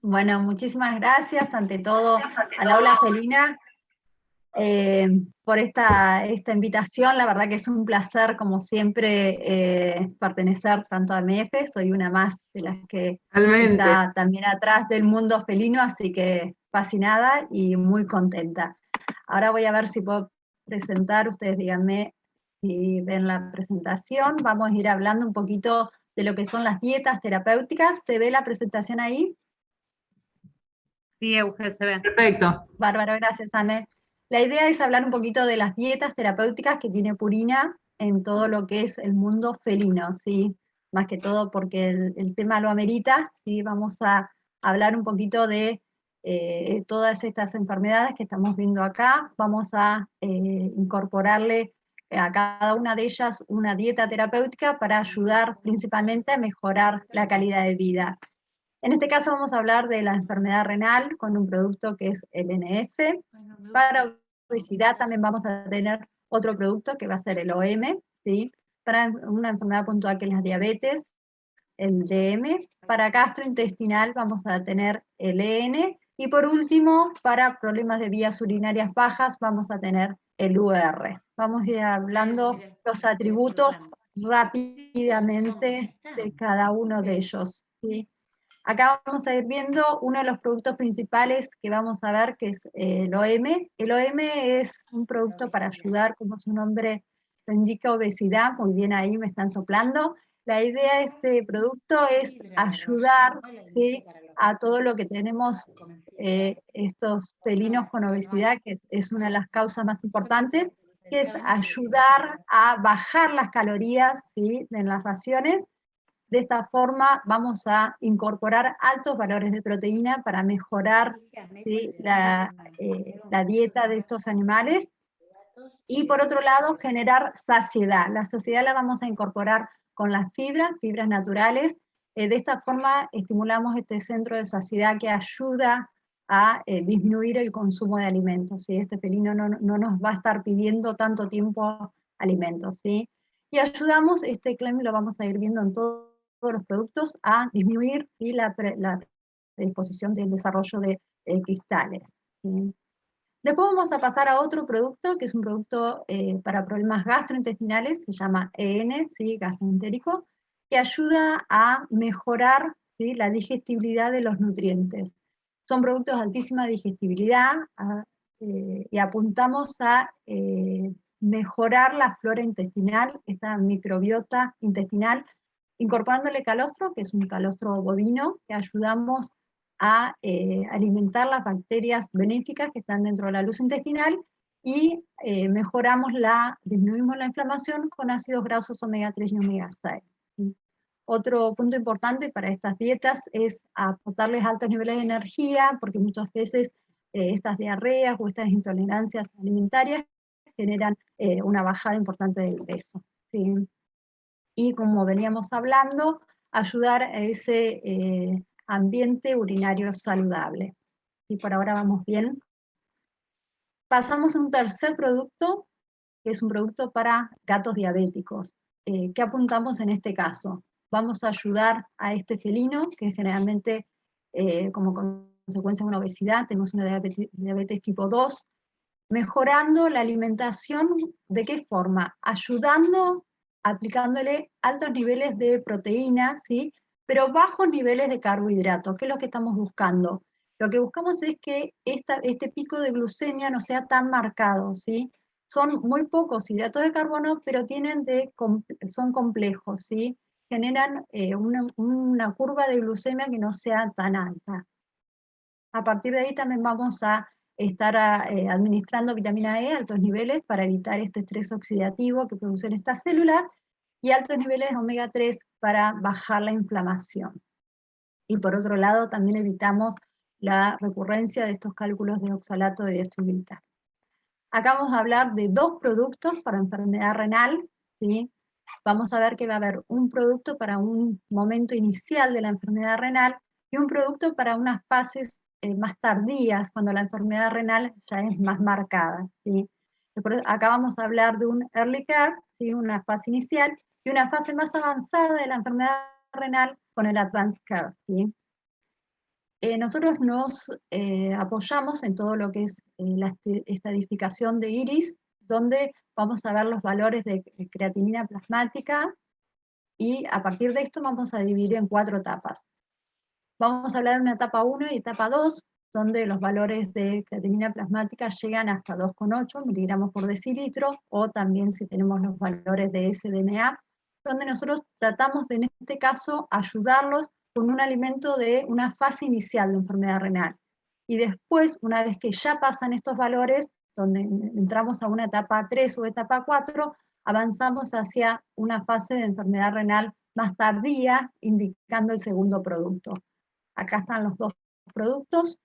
Bueno, muchísimas gracias ante todo a la Aula Felina por esta invitación. La verdad que es un placer, como siempre, pertenecer tanto a MEFE. Soy una más de las que Realmente. está también atrás del mundo felino, así que fascinada y muy contenta. Ahora voy a ver si puedo presentar, ustedes díganme si ven la presentación. Vamos a ir hablando un poquito de lo que son las dietas terapéuticas. ¿Se ve la presentación ahí? Sí, Euge, se ve. Perfecto. Bárbaro, gracias, Anne. La idea es hablar un poquito de las dietas terapéuticas que tiene Purina en todo lo que es el mundo felino, ¿sí? Más que todo porque el tema lo amerita, ¿sí? Vamos a hablar un poquito de todas estas enfermedades que estamos viendo acá. Vamos a incorporarle a cada una de ellas una dieta terapéutica para ayudar principalmente a mejorar la calidad de vida. En este caso vamos a hablar de la enfermedad renal con un producto que es el NF. Para obesidad también vamos a tener otro producto que va a ser el OM, ¿sí? Para una enfermedad puntual que es la diabetes, el DM. Para gastrointestinal vamos a tener el EN. Y por último, para problemas de vías urinarias bajas vamos a tener el UR. Vamos a ir hablando los atributos rápidamente de cada uno de ellos, ¿sí? Acá vamos a ir viendo uno de los productos principales que vamos a ver, que es el OM. El OM es un producto para ayudar, como su nombre lo indica, obesidad. Muy bien, ahí me están soplando. La idea de este producto es ayudar, ¿sí?, a todo lo que tenemos estos felinos con obesidad, que es una de las causas más importantes, que es ayudar a bajar las calorías, ¿sí?, en las raciones. De esta forma vamos a incorporar altos valores de proteína para mejorar, ¿sí?, la dieta de estos animales. Y por otro lado, generar saciedad. La saciedad la vamos a incorporar con las fibras naturales. De esta forma estimulamos este centro de saciedad que ayuda a disminuir el consumo de alimentos, ¿sí? Este felino no nos va a estar pidiendo tanto tiempo alimentos, ¿sí? Y ayudamos, este claim lo vamos a ir viendo en todos los productos, a disminuir, ¿sí?, la predisposición del desarrollo de cristales, ¿sí? Después vamos a pasar a otro producto, que es un producto para problemas gastrointestinales, se llama EN, ¿sí?, gastroentérico, que ayuda a mejorar, ¿sí?, la digestibilidad de los nutrientes. Son productos de altísima digestibilidad y apuntamos a mejorar la flora intestinal, esta microbiota intestinal, incorporándole calostro, que es un calostro bovino, que ayudamos a alimentar las bacterias benéficas que están dentro de la luz intestinal y disminuimos la inflamación con ácidos grasos omega 3 y omega 6. ¿Sí? Otro punto importante para estas dietas es aportarles altos niveles de energía, porque muchas veces estas diarreas o estas intolerancias alimentarias generan una bajada importante del peso, ¿sí? Y como veníamos hablando, ayudar a ese ambiente urinario saludable. Y por ahora vamos bien. Pasamos a un tercer producto, que es un producto para gatos diabéticos. ¿Qué apuntamos en este caso? Vamos a ayudar a este felino, que generalmente, como consecuencia de una obesidad, tenemos una diabetes tipo 2, mejorando la alimentación. ¿De qué forma? Ayudando, aplicándole altos niveles de proteína, ¿sí?, pero bajos niveles de carbohidratos. ¿Qué es lo que estamos buscando? Lo que buscamos es que este pico de glucemia no sea tan marcado, ¿sí? Son muy pocos hidratos de carbono, pero son complejos, ¿sí? Generan una curva de glucemia que no sea tan alta. A partir de ahí también vamos a estar administrando vitamina E a altos niveles para evitar este estrés oxidativo que producen estas células, y altos niveles de omega 3 para bajar la inflamación. Y por otro lado también evitamos la recurrencia de estos cálculos de oxalato de diacetyl. Acá vamos a hablar de dos productos para enfermedad renal, ¿sí? Vamos a ver que va a haber un producto para un momento inicial de la enfermedad renal y un producto para unas fases más tardías, cuando la enfermedad renal ya es más marcada, ¿sí? Acá vamos a hablar de un early care, ¿sí?, una fase inicial, y una fase más avanzada de la enfermedad renal con el advanced care, ¿sí? Nosotros nos apoyamos en todo lo que es la estadificación de iris, donde vamos a ver los valores de creatinina plasmática, y a partir de esto vamos a dividir en 4 etapas. Vamos a hablar de una etapa 1 y etapa 2, donde los valores de creatinina plasmática llegan hasta 2,8 miligramos por decilitro, o también si tenemos los valores de SDMA, donde nosotros tratamos de, en este caso, ayudarlos con un alimento de una fase inicial de enfermedad renal. Y después, una vez que ya pasan estos valores, donde entramos a una etapa 3 o etapa 4, avanzamos hacia una fase de enfermedad renal más tardía, indicando el segundo producto. Acá están los 2 productos,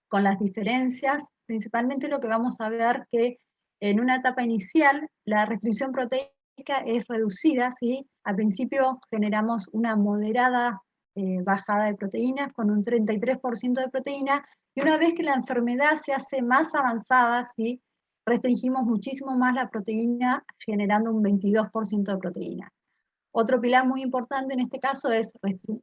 con las diferencias. Principalmente lo que vamos a ver que en una etapa inicial la restricción proteica es reducida, ¿sí? Al principio generamos una moderada bajada de proteínas con un 33% de proteína, y una vez que la enfermedad se hace más avanzada, ¿sí? Restringimos muchísimo más la proteína, generando un 22% de proteína. Otro pilar muy importante en este caso es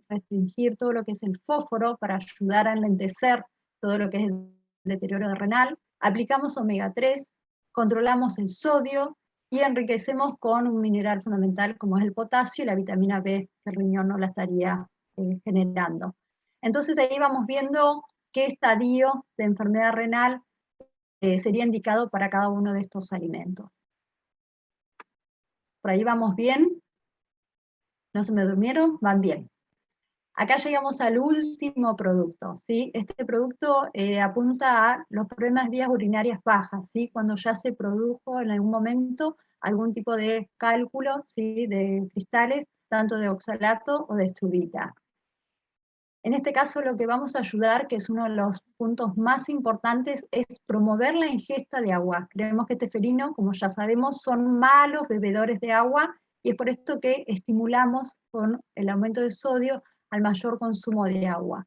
restringir todo lo que es el fósforo para ayudar a enlentecer todo lo que es el deterioro renal. Aplicamos omega 3, controlamos el sodio y enriquecemos con un mineral fundamental como es el potasio y la vitamina B, que el riñón no la estaría generando. Entonces ahí vamos viendo qué estadio de enfermedad renal sería indicado para cada uno de estos alimentos. ¿Por ahí vamos bien? ¿No se me durmieron? Van bien. Acá llegamos al último producto, ¿sí? Este producto apunta a los problemas de vías urinarias bajas, ¿sí? Cuando ya se produjo en algún momento algún tipo de cálculo, ¿sí? De cristales, tanto de oxalato o de estrubita. En este caso lo que vamos a ayudar, que es uno de los puntos más importantes, es promover la ingesta de agua. Creemos que este felino, como ya sabemos, son malos bebedores de agua, y es por esto que estimulamos con el aumento de sodio al mayor consumo de agua.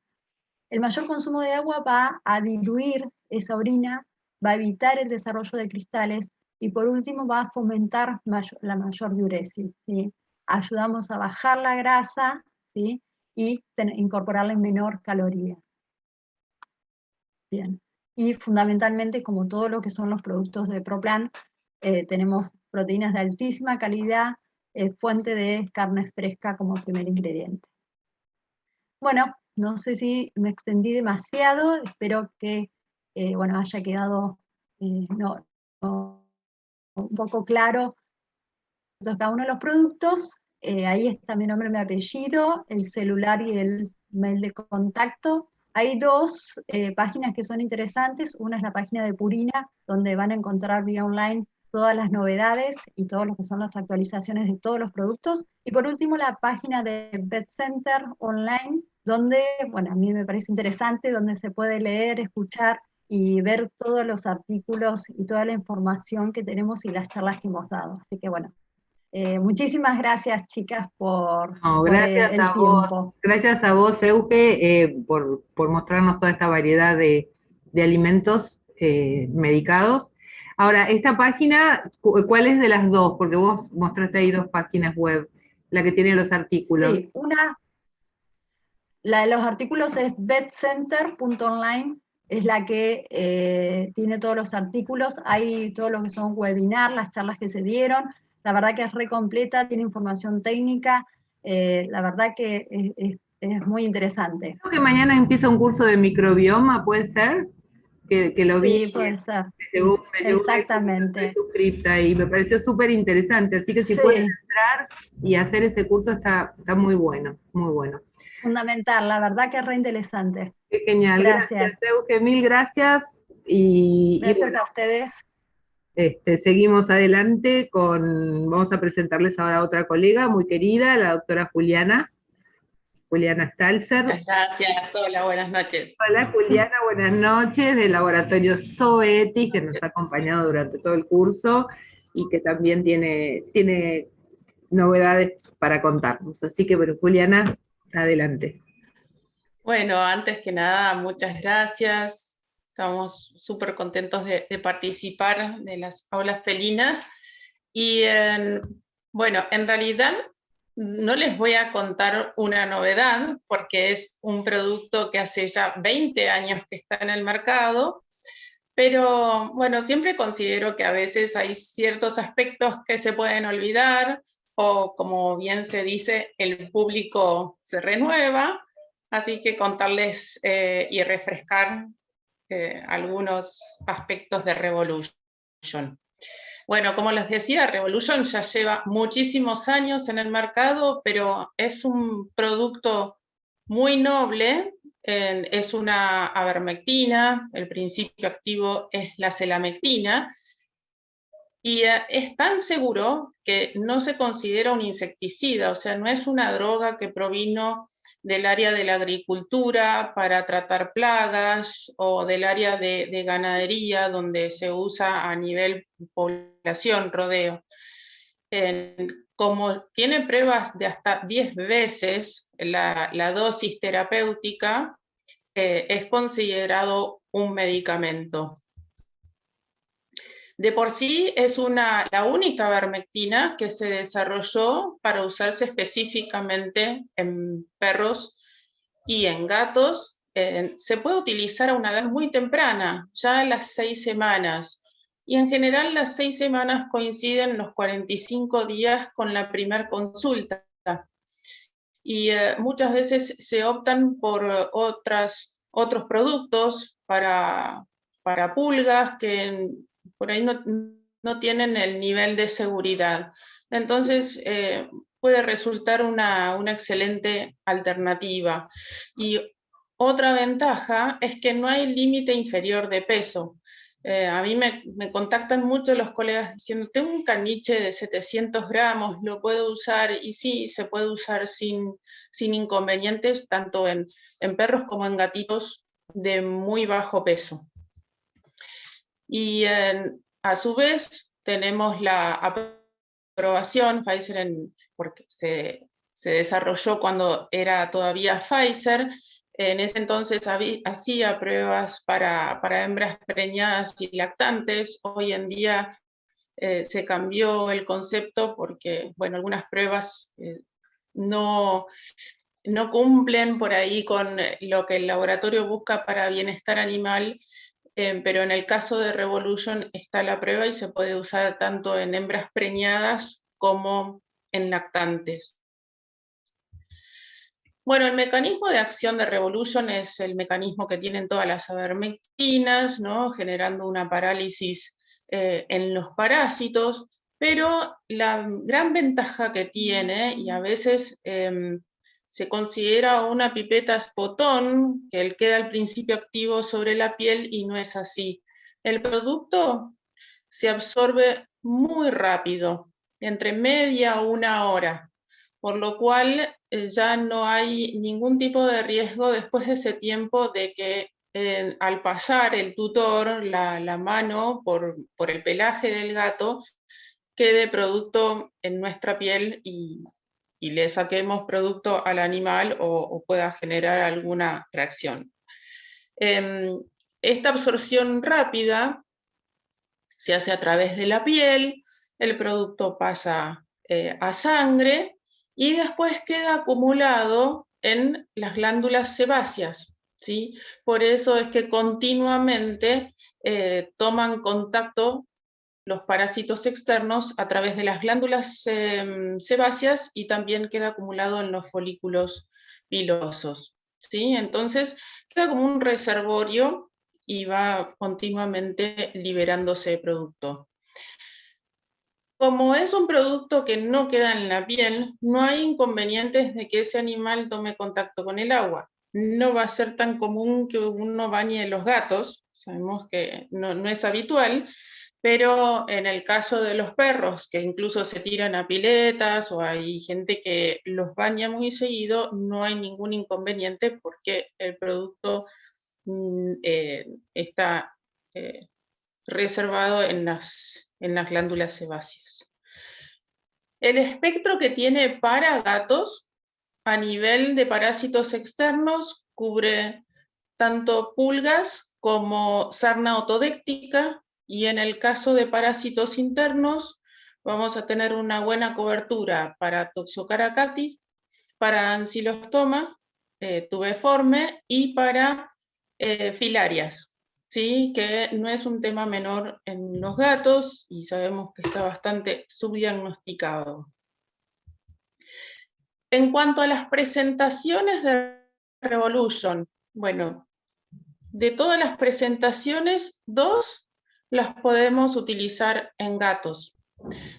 El mayor consumo de agua va a diluir esa orina, va a evitar el desarrollo de cristales, y por último va a fomentar la mayor diuresis, ¿sí? Ayudamos a bajar la grasa, ¿sí? Y incorporarla en menor caloría. Bien. Y fundamentalmente, como todo lo que son los productos de ProPlan, tenemos proteínas de altísima calidad, fuente de carne fresca como primer ingrediente. Bueno, no sé si me extendí demasiado, espero que bueno, haya quedado un poco claro cada uno de los productos. Ahí está mi nombre, mi apellido, el celular y el mail de contacto. Hay 2 páginas que son interesantes. Una es la página de Purina, donde van a encontrar vía online todas las novedades y todo lo que son las actualizaciones de todos los productos. Y por último, la página de VetCenter Online, donde, bueno, a mí me parece interesante, donde se puede leer, escuchar y ver todos los artículos y toda la información que tenemos y las charlas que hemos dado. Así que bueno, muchísimas gracias, chicas, por Gracias el a vos. tiempo. Gracias a vos, Euge, por mostrarnos toda esta variedad de alimentos medicados. Ahora, esta página, ¿cuál es de las 2? Porque vos mostraste ahí 2 páginas web, la que tiene los artículos. Sí, la de los artículos es vetcenter.online, es la que tiene todos los artículos. Hay todo lo que son webinars, las charlas que se dieron. La verdad que es re completa, tiene información técnica. La verdad que es muy interesante. Creo que mañana empieza un curso de microbioma, ¿puede ser? Que lo vi. Sí, puede ser. Me llegó Exactamente. estoy suscripta y me pareció súper interesante. Así que si Sí, pueden entrar y hacer ese curso está muy bueno, muy bueno. fundamental, la verdad que es re interesante. Qué genial. Gracias. Euge, mil gracias. Y Gracias bueno, a ustedes. seguimos adelante vamos a presentarles ahora a otra colega muy querida, la doctora Juliana Stalzer. Gracias, hola, buenas noches. Hola Juliana, buenas noches, del laboratorio Zoetis, que nos ha acompañado durante todo el curso y que también tiene novedades para contarnos. Así que, bueno, Juliana, adelante. Bueno, antes que nada, muchas gracias. Estamos súper contentos de participar de las aulas felinas. Y bueno, en realidad no les voy a contar una novedad, porque es un producto que hace ya 20 años que está en el mercado, pero bueno, siempre considero que a veces hay ciertos aspectos que se pueden olvidar, o como bien se dice, el público se renueva, así que contarles y refrescar algunos aspectos de Revolution. Bueno, como les decía, Revolution ya lleva muchísimos años en el mercado, pero es un producto muy noble. Es una avermectina, el principio activo es la selamectina, y es tan seguro que no se considera un insecticida, o sea, no es una droga que provino del área de la agricultura para tratar plagas o del área de ganadería donde se usa a nivel población, rodeo. Como tiene pruebas de hasta 10 veces la dosis terapéutica, es considerado un medicamento. De por sí es la única avermectina que se desarrolló para usarse específicamente en perros y en gatos. Se puede utilizar a una edad muy temprana, ya a las 6 semanas. Y en general las 6 semanas coinciden los 45 días con la primera consulta. Y muchas veces se optan por otros productos para pulgas que por ahí no tienen el nivel de seguridad. Entonces, puede resultar una excelente alternativa. Y otra ventaja es que no hay límite inferior de peso. A mí me contactan mucho los colegas diciendo, tengo un caniche de 700 gramos, ¿lo puedo usar? Y sí, se puede usar sin inconvenientes, tanto en perros como en gatitos de muy bajo peso. Y a su vez tenemos la aprobación, Pfizer, porque se desarrolló cuando era todavía Pfizer. En ese entonces hacía pruebas para hembras preñadas y lactantes. Hoy en día se cambió el concepto porque, bueno, algunas pruebas no cumplen por ahí con lo que el laboratorio busca para bienestar animal, pero en el caso de Revolution está la prueba y se puede usar tanto en hembras preñadas como en lactantes. Bueno, el mecanismo de acción de Revolution es el mecanismo que tienen todas las avermectinas, ¿no? Generando una parálisis en los parásitos, pero la gran ventaja que tiene, y a veces se considera una pipeta spot-on, que él queda al principio activo sobre la piel, y no es así. El producto se absorbe muy rápido, entre media o una hora, por lo cual ya no hay ningún tipo de riesgo después de ese tiempo de que al pasar el tutor, la mano por el pelaje del gato, quede producto en nuestra piel y le saquemos producto al animal o pueda generar alguna reacción. Esta absorción rápida se hace a través de la piel, el producto pasa a sangre y después queda acumulado en las glándulas sebáceas, ¿sí? Por eso es que continuamente toman contacto los parásitos externos a través de las glándulas sebáceas y también queda acumulado en los folículos pilosos, ¿sí? Entonces queda como un reservorio y va continuamente liberándose producto. Como es un producto que no queda en la piel, no hay inconvenientes de que ese animal tome contacto con el agua. No va a ser tan común que uno bañe los gatos, sabemos que no es habitual, pero en el caso de los perros, que incluso se tiran a piletas o hay gente que los baña muy seguido, no hay ningún inconveniente porque el producto está reservado en las glándulas sebáceas. El espectro que tiene para gatos a nivel de parásitos externos cubre tanto pulgas como sarna otodéctica, y en el caso de parásitos internos vamos a tener una buena cobertura para Toxocaracati, para Ancylostoma tubeforme y para filarias, ¿sí? Que no es un tema menor en los gatos y sabemos que está bastante subdiagnosticado. En cuanto a las presentaciones de Revolution, bueno, de todas las presentaciones, 2 las podemos utilizar en gatos.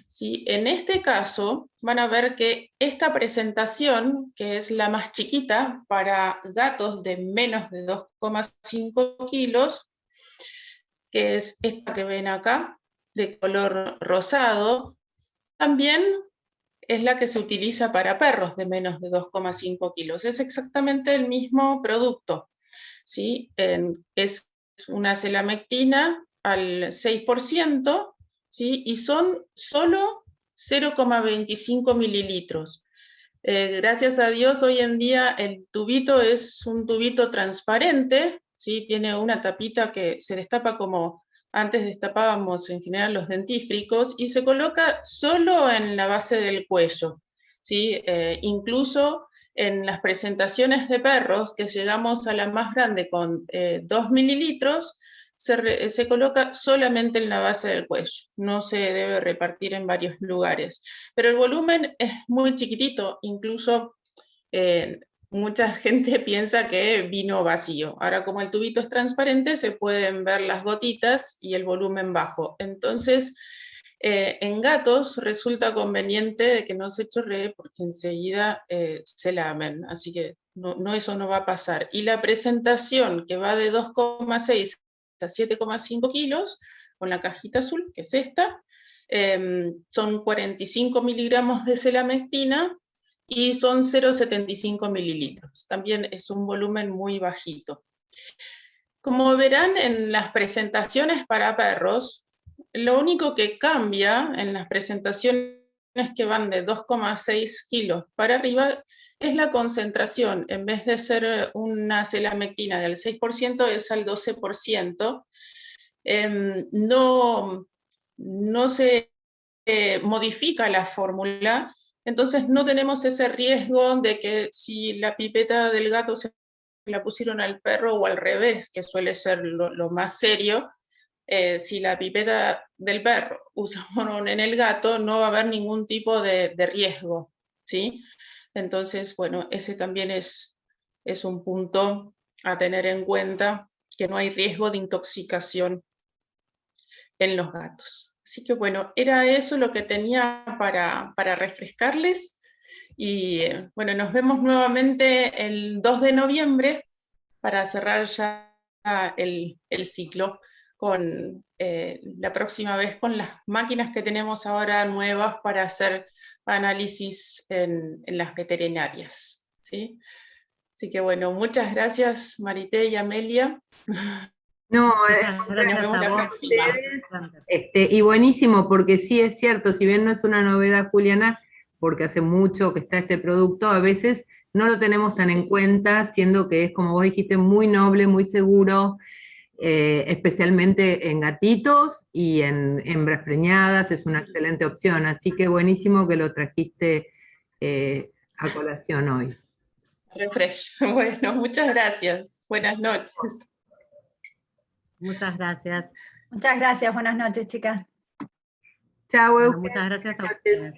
¿Sí? En este caso, van a ver que esta presentación, que es la más chiquita para gatos de menos de 2,5 kilos, que es esta que ven acá, de color rosado, también es la que se utiliza para perros de menos de 2,5 kilos. Es exactamente el mismo producto, ¿sí? Es una selamectina al 6%, ¿sí? Y son solo 0,25 mililitros. Gracias a Dios, hoy en día el tubito es un tubito transparente, ¿sí? Tiene una tapita que se destapa como antes destapábamos en general los dentífricos y se coloca solo en la base del cuello, ¿sí? Incluso en las presentaciones de perros, que llegamos a la más grande con 2 mililitros, se coloca solamente en la base del cuello, no se debe repartir en varios lugares. Pero el volumen es muy chiquitito, incluso mucha gente piensa que vino vacío. Ahora, como el tubito es transparente, se pueden ver las gotitas y el volumen bajo. Entonces, en gatos resulta conveniente de que no se chorree porque enseguida se lamen, así que eso no va a pasar. Y la presentación que va de 2,6 a 7,5 kilos, con la cajita azul, que es esta, son 45 miligramos de selamectina y son 0,75 mililitros. También es un volumen muy bajito. Como verán en las presentaciones para perros, lo único que cambia en las presentaciones que van de 2,6 kilos para arriba es la concentración. En vez de ser una selamectina del 6%, es al 12%. No se modifica la fórmula, entonces no tenemos ese riesgo de que si la pipeta del gato se la pusieron al perro o al revés, que suele ser lo más serio, si la pipeta del perro usaron en el gato, no va a haber ningún tipo de riesgo, ¿sí? Entonces, bueno, ese también es un punto a tener en cuenta, que no hay riesgo de intoxicación en los gatos. Así que bueno, era eso lo que tenía para refrescarles. Y bueno, nos vemos nuevamente el 2 de noviembre para cerrar ya el ciclo con la próxima vez con las máquinas que tenemos ahora nuevas para hacer análisis en las veterinarias, ¿sí? Así que bueno, muchas gracias Marité y Amelia. No, Muchas gracias vemos a la vos. próxima. y buenísimo, porque sí es cierto, si bien no es una novedad, Juliana, porque hace mucho que está este producto, a veces no lo tenemos tan en cuenta, siendo que es, como vos dijiste, muy noble, muy seguro, especialmente en gatitos y en hembras preñadas, es una excelente opción, así que buenísimo que lo trajiste a colación hoy. Refresh. Bueno, muchas gracias. Buenas noches. Muchas gracias. Muchas gracias, buenas noches, chicas. Chao, Bueno, Euge. muchas gracias a Buenas ustedes.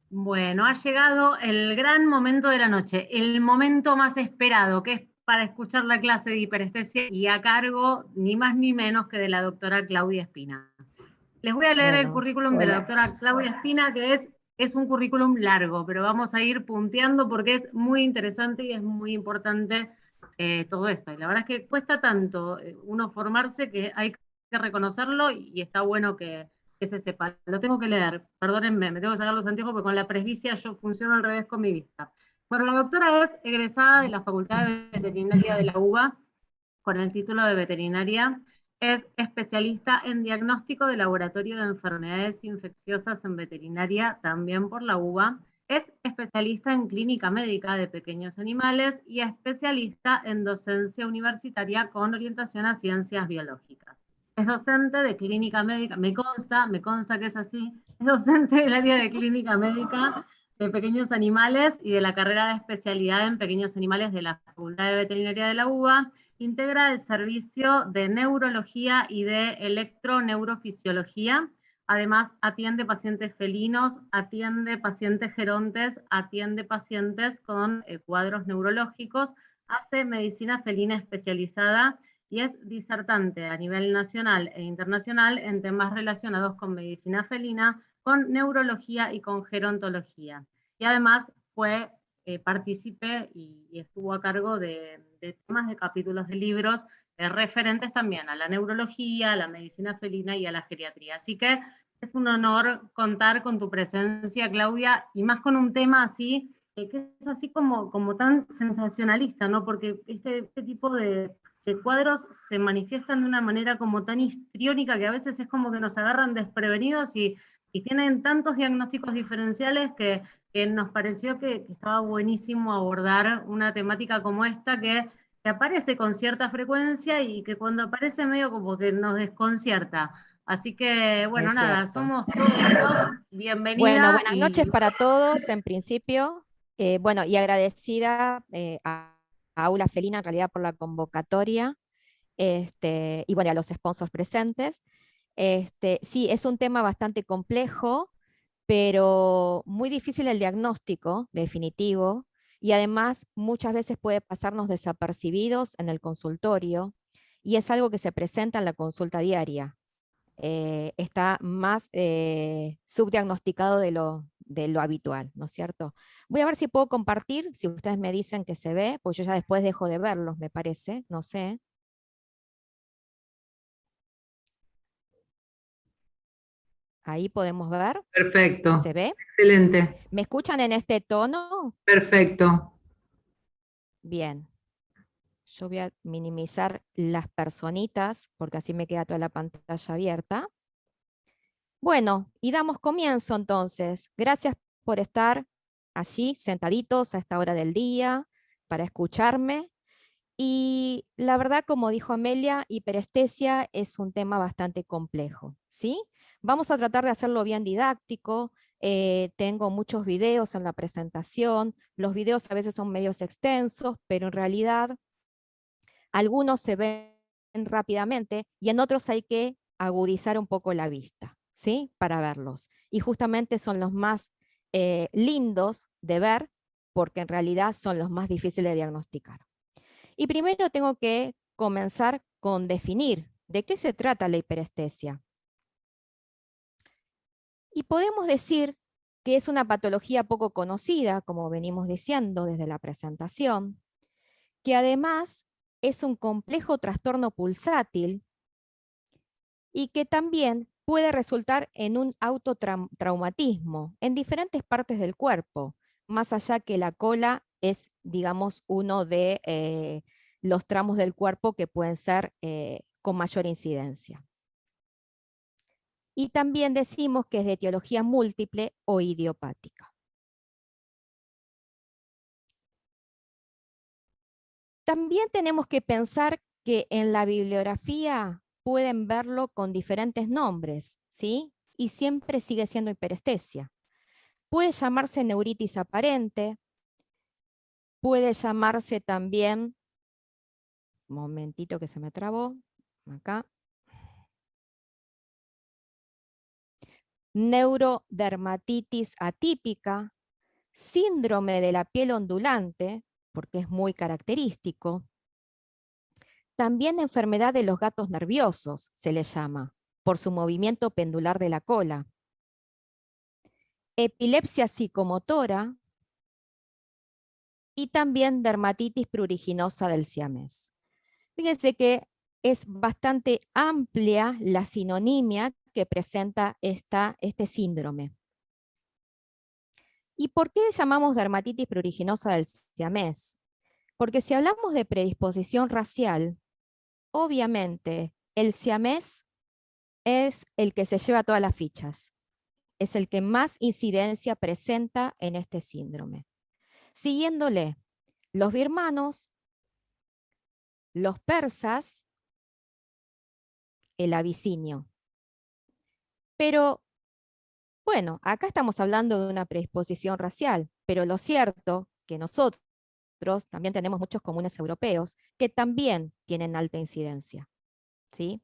Bueno, ha llegado el gran momento de la noche, el momento más esperado, que es para escuchar la clase de hiperestesia y a cargo ni más ni menos que de la doctora Claudia Espina. Les voy a leer el currículum de la doctora Claudia Espina, que es un currículum largo, pero vamos a ir punteando porque es muy interesante y es muy importante todo esto. Y la verdad es que cuesta tanto uno formarse que hay que reconocerlo y está bueno que se sepa. Lo tengo que leer, perdónenme, me tengo que sacar los anteojos porque con la presbicia yo funciono al revés con mi vista. Bueno, la doctora es egresada de la Facultad de Veterinaria de la UBA con el título de veterinaria. Es especialista en diagnóstico de laboratorio de enfermedades infecciosas en veterinaria, también por la UBA. Es especialista en clínica médica de pequeños animales y especialista en docencia universitaria con orientación a ciencias biológicas. es docente de clínica médica, me consta que es así, es docente del área de clínica médica de pequeños animales y de la carrera de especialidad en pequeños animales de la Facultad de Veterinaria de la UBA, integra el servicio de neurología y de electroneurofisiología. Además, atiende pacientes felinos, atiende pacientes gerontes, atiende pacientes con cuadros neurológicos, hace medicina felina especializada y es disertante a nivel nacional e internacional en temas relacionados con medicina felina, con neurología y con gerontología. Y además fue partícipe y estuvo a cargo de temas de capítulos de libros referentes también a la neurología, a la medicina felina y a la geriatría. Así que es un honor contar con tu presencia, Claudia, y más con un tema así, que es así como tan sensacionalista, ¿no? Porque este tipo de cuadros se manifiestan de una manera como tan histriónica que a veces es como que nos agarran desprevenidos y tienen tantos diagnósticos diferenciales que nos pareció que estaba buenísimo abordar una temática como esta que aparece con cierta frecuencia y que cuando aparece medio como que nos desconcierta. Así que, bueno, Es nada, cierto. somos todos bienvenida. Bueno, buenas noches para todos en principio. Bueno, y agradecida a Aula Felina en realidad por la convocatoria, y bueno, a los sponsors presentes. Sí, es un tema bastante complejo, pero muy difícil el diagnóstico definitivo, y además muchas veces puede pasarnos desapercibidos en el consultorio, y es algo que se presenta en la consulta diaria. Está más subdiagnosticado de lo habitual, ¿no es cierto? Voy a ver si puedo compartir, si ustedes me dicen que se ve, pues yo ya después dejo de verlos, me parece, no sé. Ahí podemos ver. Perfecto. ¿Se ve? Excelente. ¿Me escuchan en este tono? Perfecto. Bien. Yo voy a minimizar las personitas, porque así me queda toda la pantalla abierta. Bueno, y damos comienzo entonces. Gracias por estar allí sentaditos a esta hora del día para escucharme. Y la verdad, como dijo Amelia, hiperestesia es un tema bastante complejo, ¿sí? Vamos a tratar de hacerlo bien didáctico. Tengo muchos videos en la presentación. Los videos a veces son medios extensos, pero en realidad algunos se ven rápidamente y en otros hay que agudizar un poco la vista, ¿sí? Para verlos. Y justamente son los más lindos de ver, porque en realidad son los más difíciles de diagnosticar. Y primero tengo que comenzar con definir de qué se trata la hiperestesia. Y podemos decir que es una patología poco conocida, como venimos diciendo desde la presentación, que además es un complejo trastorno pulsátil y que también puede resultar en un autotraumatismo en diferentes partes del cuerpo, más allá que la cola es, digamos, uno de los tramos del cuerpo que pueden ser con mayor incidencia. Y también decimos que es de etiología múltiple o idiopática. También tenemos que pensar que en la bibliografía pueden verlo con diferentes nombres, ¿sí? Y siempre sigue siendo hiperestesia. Puede llamarse neuritis aparente, puede llamarse también, un momentito que se me trabó, acá, neurodermatitis atípica, síndrome de la piel ondulante, porque es muy característico. También enfermedad de los gatos nerviosos se le llama, por su movimiento pendular de la cola. Epilepsia psicomotora y también dermatitis pruriginosa del siamés. Fíjense que es bastante amplia la sinonimia que presenta este síndrome. ¿Y por qué llamamos dermatitis pruriginosa del siamés? Porque si hablamos de predisposición racial, obviamente el siamés es el que se lleva todas las fichas. Es el que más incidencia presenta en este síndrome. Siguiéndole, los birmanos, los persas, el abisinio. Pero, bueno, acá estamos hablando de una predisposición racial, pero lo cierto que nosotros también tenemos muchos comunes europeos que también tienen alta incidencia, ¿sí?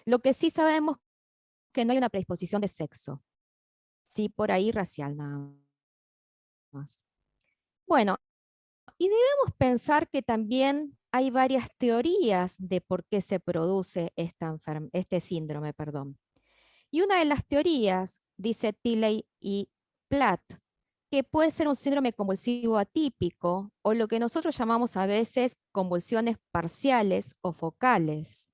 Lo que sí sabemos es que no hay una predisposición de sexo, sí, por ahí racial nada más. Bueno, y debemos pensar que también hay varias teorías de por qué se produce este síndrome, perdón. Y una de las teorías, dice Tilley y Platt, que puede ser un síndrome convulsivo atípico o lo que nosotros llamamos a veces convulsiones parciales o focales.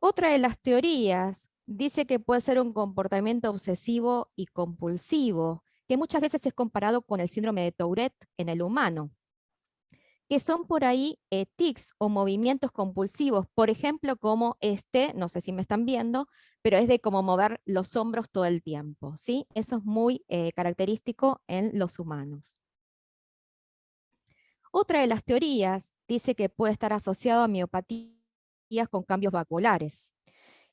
Otra de las teorías dice que puede ser un comportamiento obsesivo y compulsivo, que muchas veces es comparado con el síndrome de Tourette en el humano, que son por ahí tics o movimientos compulsivos, por ejemplo, como no sé si me están viendo, pero es de como mover los hombros todo el tiempo, ¿sí? Eso es muy característico en los humanos. Otra de las teorías dice que puede estar asociado a miopatías con cambios vasculares,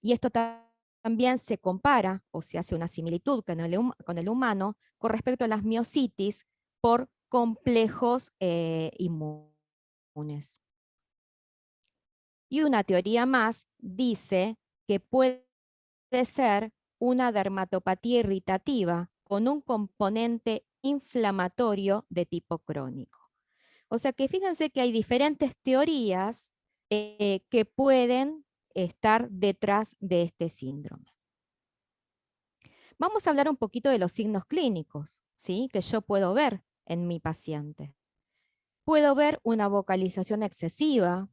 y esto también se compara o se hace una similitud con el humano con respecto a las miositis por complejos inmunes. Y una teoría más dice que puede ser una dermatopatía irritativa con un componente inflamatorio de tipo crónico. O sea que fíjense que hay diferentes teorías que pueden estar detrás de este síndrome. Vamos a hablar un poquito de los signos clínicos, ¿sí? Que yo puedo ver en mi paciente. Puedo ver una vocalización excesiva,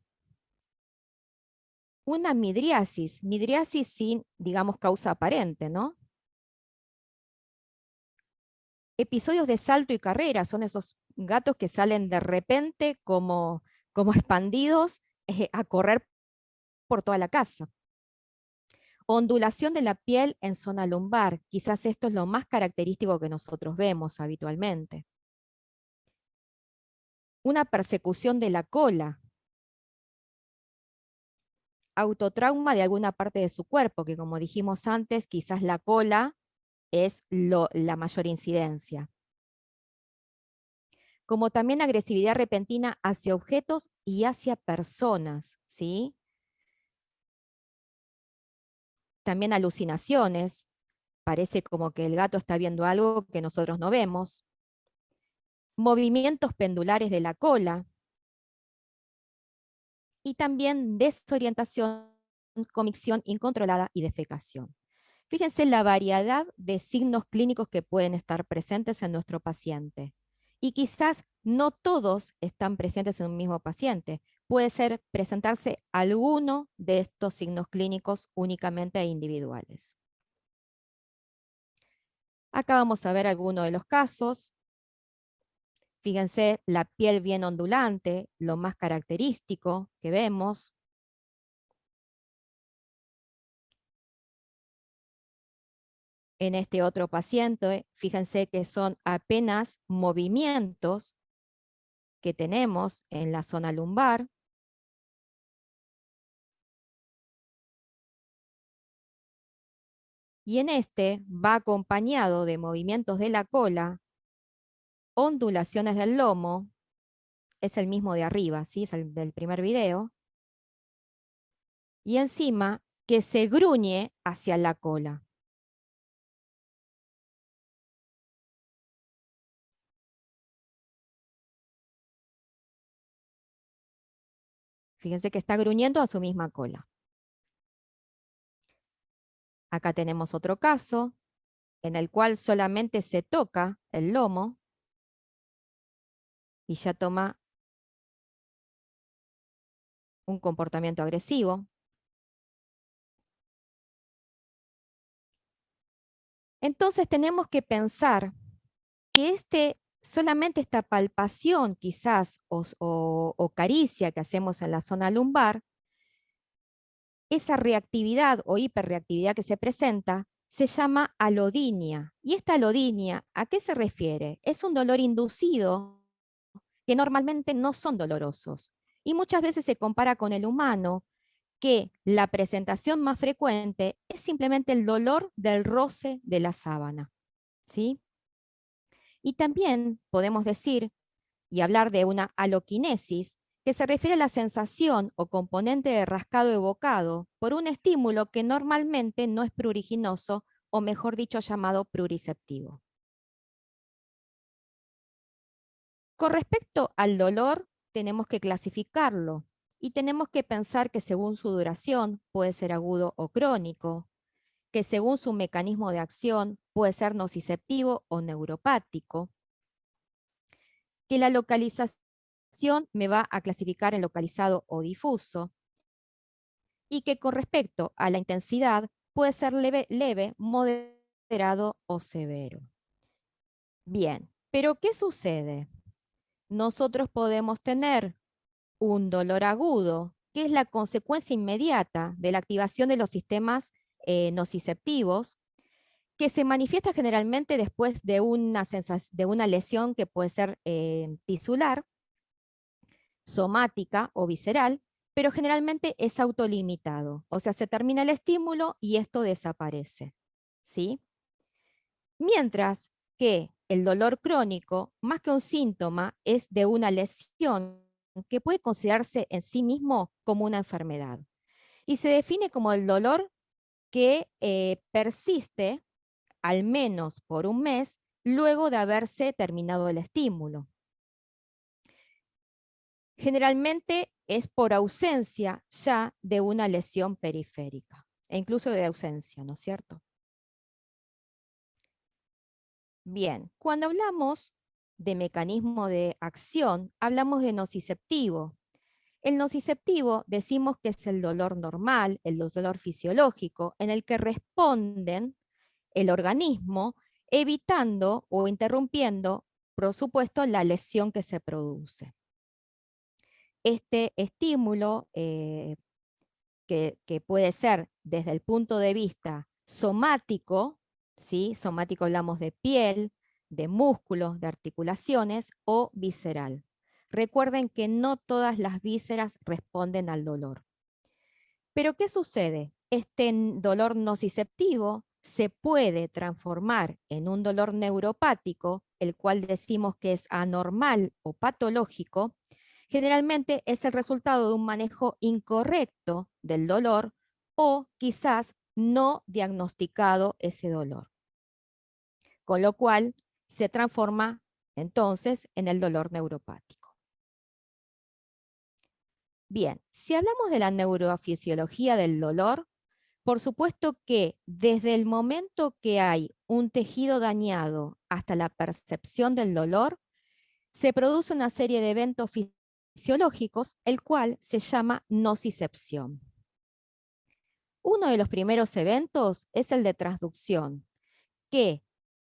una midriasis sin, digamos, causa aparente, ¿no? Episodios de salto y carrera, son esos gatos que salen de repente como expandidos a correr por toda la casa. Ondulación de la piel en zona lumbar, quizás esto es lo más característico que nosotros vemos habitualmente. Una persecución de la cola. Autotrauma de alguna parte de su cuerpo, que como dijimos antes, quizás la cola es la mayor incidencia. Como también agresividad repentina hacia objetos y hacia personas, ¿sí? También alucinaciones, parece como que el gato está viendo algo que nosotros no vemos. Movimientos pendulares de la cola. Y también desorientación, comicción incontrolada y defecación. Fíjense la variedad de signos clínicos que pueden estar presentes en nuestro paciente. Y quizás no todos están presentes en un mismo paciente. Puede ser presentarse alguno de estos signos clínicos únicamente individuales. Acá vamos a ver algunos de los casos. Fíjense la piel bien ondulante, lo más característico que vemos. En este otro paciente, fíjense que son apenas movimientos que tenemos en la zona lumbar. Y en este va acompañado de movimientos de la cola, ondulaciones del lomo, es el mismo de arriba, ¿sí? Es el del primer video. Y encima que se gruñe hacia la cola. Fíjense que está gruñendo a su misma cola. Acá tenemos otro caso en el cual solamente se toca el lomo y ya toma un comportamiento agresivo. Entonces tenemos que pensar que solamente esta palpación quizás o caricia que hacemos en la zona lumbar, esa reactividad o hiperreactividad que se presenta, se llama alodinia. ¿Y esta alodinia a qué se refiere? Es un dolor inducido que normalmente no son dolorosos. Y muchas veces se compara con el humano, que la presentación más frecuente es simplemente el dolor del roce de la sábana, ¿sí? Y también podemos decir y hablar de una aloquinesis, que se refiere a la sensación o componente de rascado evocado por un estímulo que normalmente no es pruriginoso, o mejor dicho, llamado pruriceptivo. Con respecto al dolor, tenemos que clasificarlo y tenemos que pensar que según su duración puede ser agudo o crónico, que según su mecanismo de acción puede ser nociceptivo o neuropático, que la localización me va a clasificar en localizado o difuso, y que con respecto a la intensidad puede ser leve, moderado o severo. Bien, pero ¿qué sucede? Nosotros podemos tener un dolor agudo, que es la consecuencia inmediata de la activación de los sistemas nociceptivos, que se manifiesta generalmente después de una lesión que puede ser tisular, somática o visceral, pero generalmente es autolimitado. O sea, se termina el estímulo y esto desaparece, ¿sí? Mientras que el dolor crónico, más que un síntoma, es de una lesión que puede considerarse en sí mismo como una enfermedad. Y se define como el dolor que persiste al menos por un mes luego de haberse terminado el estímulo. Generalmente es por ausencia ya de una lesión periférica, e incluso de ausencia, ¿no es cierto? Bien, cuando hablamos de mecanismo de acción, hablamos de nociceptivo. El nociceptivo decimos que es el dolor normal, el dolor fisiológico, en el que responden el organismo evitando o interrumpiendo, por supuesto, la lesión que se produce. Este estímulo, que puede ser desde el punto de vista somático, ¿sí? Somático hablamos de piel, de músculos, de articulaciones, o visceral. Recuerden que no todas las vísceras responden al dolor. Pero ¿qué sucede? Este dolor nociceptivo se puede transformar en un dolor neuropático, el cual decimos que es anormal o patológico. Generalmente es el resultado de un manejo incorrecto del dolor o quizás no diagnosticado ese dolor. Con lo cual se transforma entonces en el dolor neuropático. Bien, si hablamos de la neurofisiología del dolor, por supuesto que desde el momento que hay un tejido dañado hasta la percepción del dolor, se produce una serie de eventos fisiológicos, el cual se llama nocicepción. Uno de los primeros eventos es el de transducción, que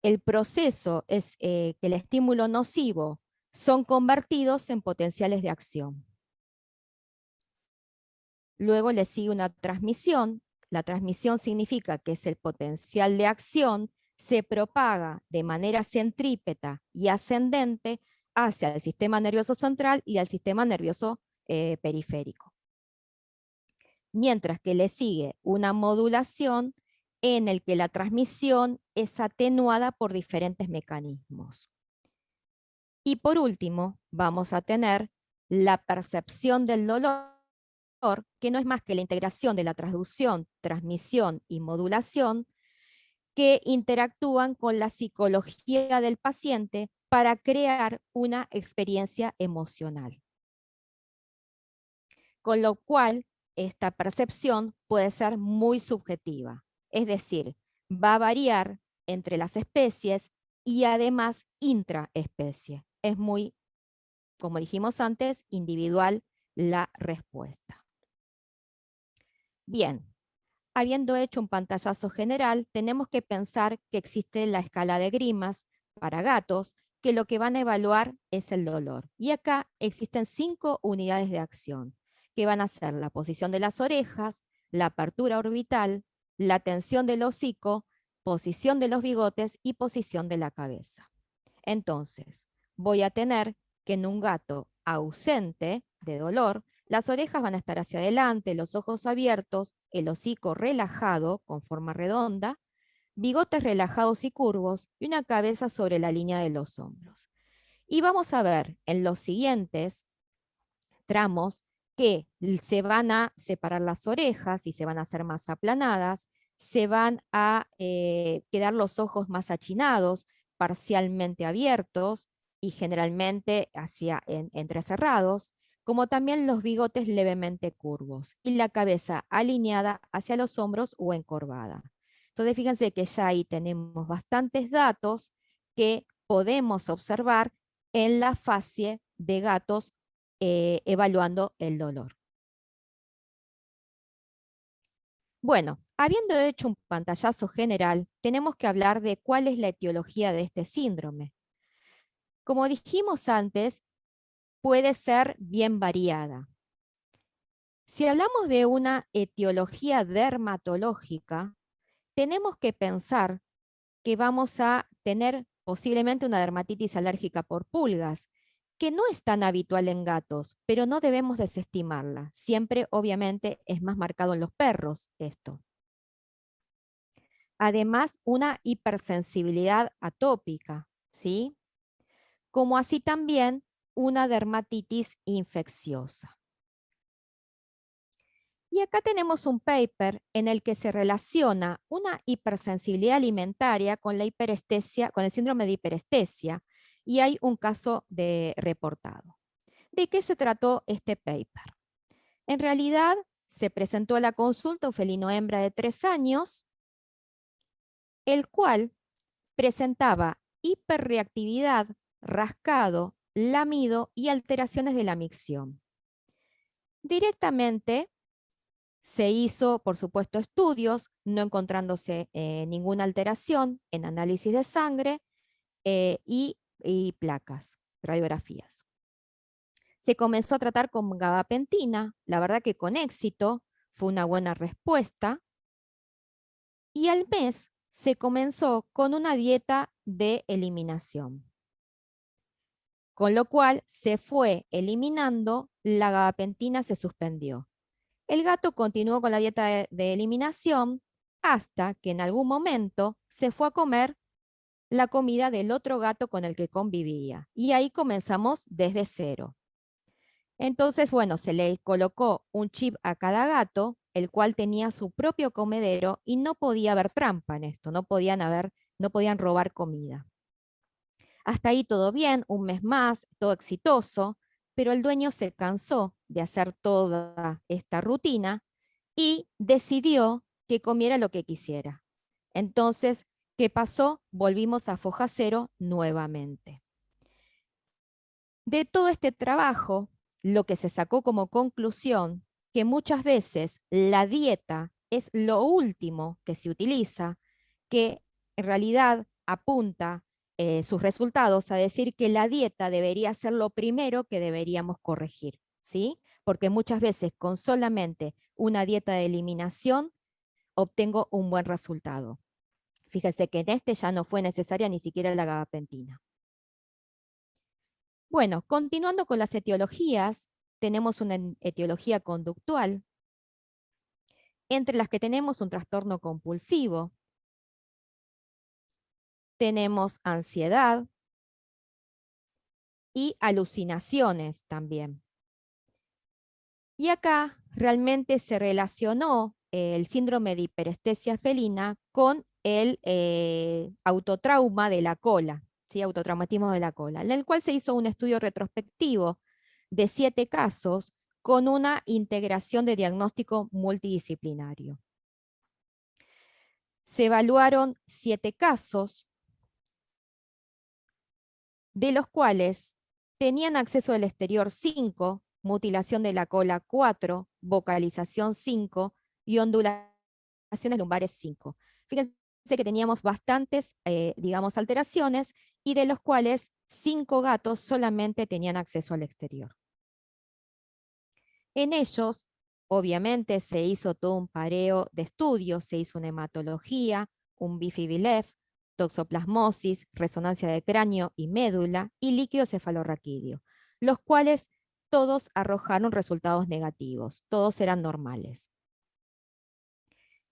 el proceso es que el estímulo nocivo son convertidos en potenciales de acción. Luego le sigue una transmisión. La transmisión significa que es el potencial de acción se propaga de manera centrípeta y ascendente hacia el sistema nervioso central y al sistema nervioso periférico. Mientras que le sigue una modulación en el que la transmisión es atenuada por diferentes mecanismos. Y por último, vamos a tener la percepción del dolor, que no es más que la integración de la transducción, transmisión y modulación, que interactúan con la psicología del paciente para crear una experiencia emocional. Con lo cual, esta percepción puede ser muy subjetiva, es decir, va a variar entre las especies y además intraespecie. Es muy, como dijimos antes, individual la respuesta. Bien, habiendo hecho un pantallazo general, tenemos que pensar que existe la escala de Grimas para gatos, que lo que van a evaluar es el dolor. Y acá existen 5 unidades de acción, que van a ser la posición de las orejas, la apertura orbital, la tensión del hocico, posición de los bigotes y posición de la cabeza. Entonces, voy a tener que en un gato ausente de dolor, Las orejas van a estar hacia adelante, los ojos abiertos, el hocico relajado con forma redonda, bigotes relajados y curvos y una cabeza sobre la línea de los hombros. Y vamos a ver en los siguientes tramos que se van a separar las orejas y se van a hacer más aplanadas, se van a quedar los ojos más achinados, parcialmente abiertos y generalmente entrecerrados, como también los bigotes levemente curvos y la cabeza alineada hacia los hombros o encorvada. Entonces fíjense que ya ahí tenemos bastantes datos que podemos observar en la fase de gatos evaluando el dolor. Bueno, habiendo hecho un pantallazo general, tenemos que hablar de cuál es la etiología de este síndrome. Como dijimos antes, puede ser bien variada. Si hablamos de una etiología dermatológica, tenemos que pensar que vamos a tener posiblemente una dermatitis alérgica por pulgas, que no es tan habitual en gatos, pero no debemos desestimarla. Siempre, obviamente, es más marcado en los perros esto. Además, una hipersensibilidad atópica, ¿sí? Como así también una dermatitis infecciosa. Y acá tenemos un paper en el que se relaciona una hipersensibilidad alimentaria con la hiperestesia, con el síndrome de hiperestesia, y hay un caso reportado. ¿De qué se trató este paper? En realidad, se presentó a la consulta un felino hembra de 3 años, el cual presentaba hiperreactividad, rascado, lamido y alteraciones de la micción. Directamente se hizo, por supuesto, estudios, no encontrándose ninguna alteración en análisis de sangre y placas, radiografías. Se comenzó a tratar con gabapentina, la verdad que con éxito, fue una buena respuesta, y al mes se comenzó con una dieta de eliminación, con lo cual se fue eliminando, la gabapentina se suspendió. El gato continuó con la dieta de eliminación hasta que en algún momento se fue a comer la comida del otro gato con el que convivía. Y ahí comenzamos desde cero. Entonces, bueno, se le colocó un chip a cada gato, el cual tenía su propio comedero y no podía haber trampa en esto, no podían robar comida. Hasta ahí todo bien, un mes más, todo exitoso, pero el dueño se cansó de hacer toda esta rutina y decidió que comiera lo que quisiera. Entonces, ¿qué pasó? Volvimos a foja cero nuevamente. De todo este trabajo, lo que se sacó como conclusión, que muchas veces la dieta es lo último que se utiliza, que en realidad apunta sus resultados a decir que la dieta debería ser lo primero que deberíamos corregir, ¿sí? Porque muchas veces con solamente una dieta de eliminación obtengo un buen resultado. Fíjese que en este ya no fue necesaria ni siquiera la gabapentina. Bueno, continuando con las etiologías, tenemos una etiología conductual, entre las que tenemos un trastorno compulsivo, tenemos ansiedad y alucinaciones también. Y acá realmente se relacionó el síndrome de hiperestesia felina con el autotrauma de la cola, ¿sí? Autotraumatismo de la cola, en el cual se hizo un estudio retrospectivo de 7 casos con una integración de diagnóstico multidisciplinario. Se evaluaron 7 casos, de los cuales tenían acceso al exterior 5, mutilación de la cola 4, vocalización 5 y ondulaciones lumbares 5. Fíjense que teníamos bastantes, digamos, alteraciones, y de los cuales 5 gatos solamente tenían acceso al exterior. En ellos, obviamente, se hizo todo un pareo de estudios, se hizo una hematología, un Bifibilef, toxoplasmosis, resonancia de cráneo y médula y líquido cefalorraquídeo, los cuales todos arrojaron resultados negativos, todos eran normales.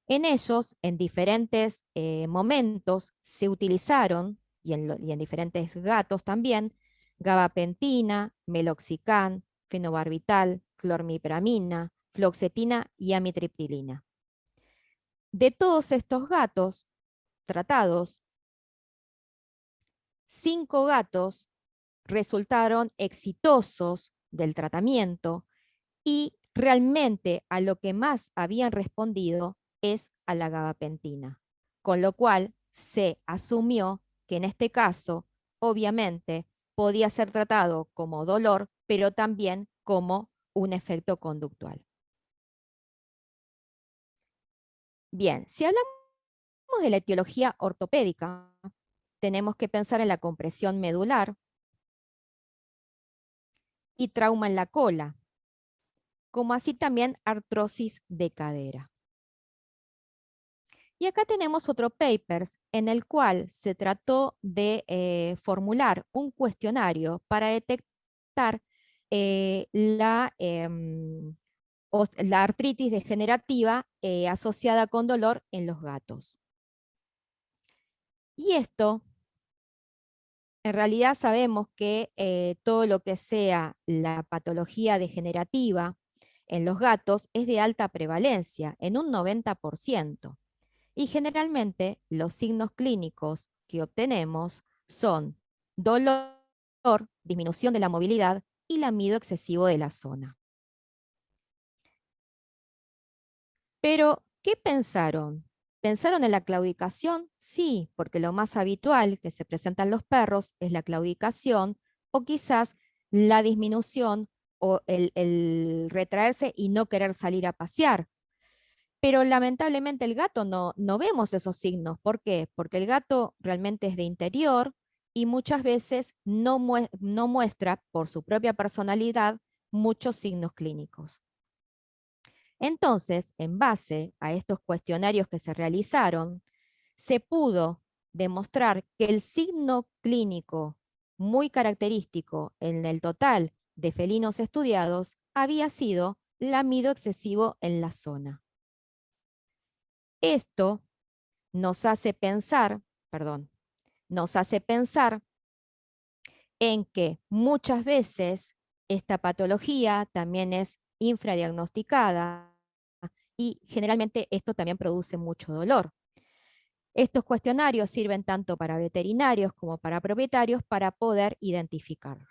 En ellos, en diferentes momentos, se utilizaron, y en diferentes gatos también, gabapentina, meloxicam, fenobarbital, clormipramina, fluoxetina y amitriptilina. De todos estos gatos tratados, 5 gatos resultaron exitosos del tratamiento y realmente a lo que más habían respondido es a la gabapentina, con lo cual se asumió que en este caso, obviamente, podía ser tratado como dolor, pero también como un efecto conductual. Bien, si hablamos de la etiología ortopédica, tenemos que pensar en la compresión medular y trauma en la cola, como así también artrosis de cadera. Y acá tenemos otro paper en el cual se trató de formular un cuestionario para detectar la artritis degenerativa asociada con dolor en los gatos. Y esto, en realidad sabemos que todo lo que sea la patología degenerativa en los gatos es de alta prevalencia, en un 90%. Y generalmente los signos clínicos que obtenemos son dolor, disminución de la movilidad y lamido excesivo de la zona. Pero, ¿qué pensaron? ¿Pensaron en la claudicación? Sí, porque lo más habitual que se presenta en los perros es la claudicación o quizás la disminución o el retraerse y no querer salir a pasear. Pero lamentablemente el gato no vemos esos signos. ¿Por qué? Porque el gato realmente es de interior y muchas veces no muestra por su propia personalidad muchos signos clínicos. Entonces, en base a estos cuestionarios que se realizaron, se pudo demostrar que el signo clínico muy característico en el total de felinos estudiados había sido lamido excesivo en la zona. Esto nos hace pensar en que muchas veces esta patología también es infradiagnosticada y generalmente esto también produce mucho dolor. Estos cuestionarios sirven tanto para veterinarios como para propietarios para poder identificarlo.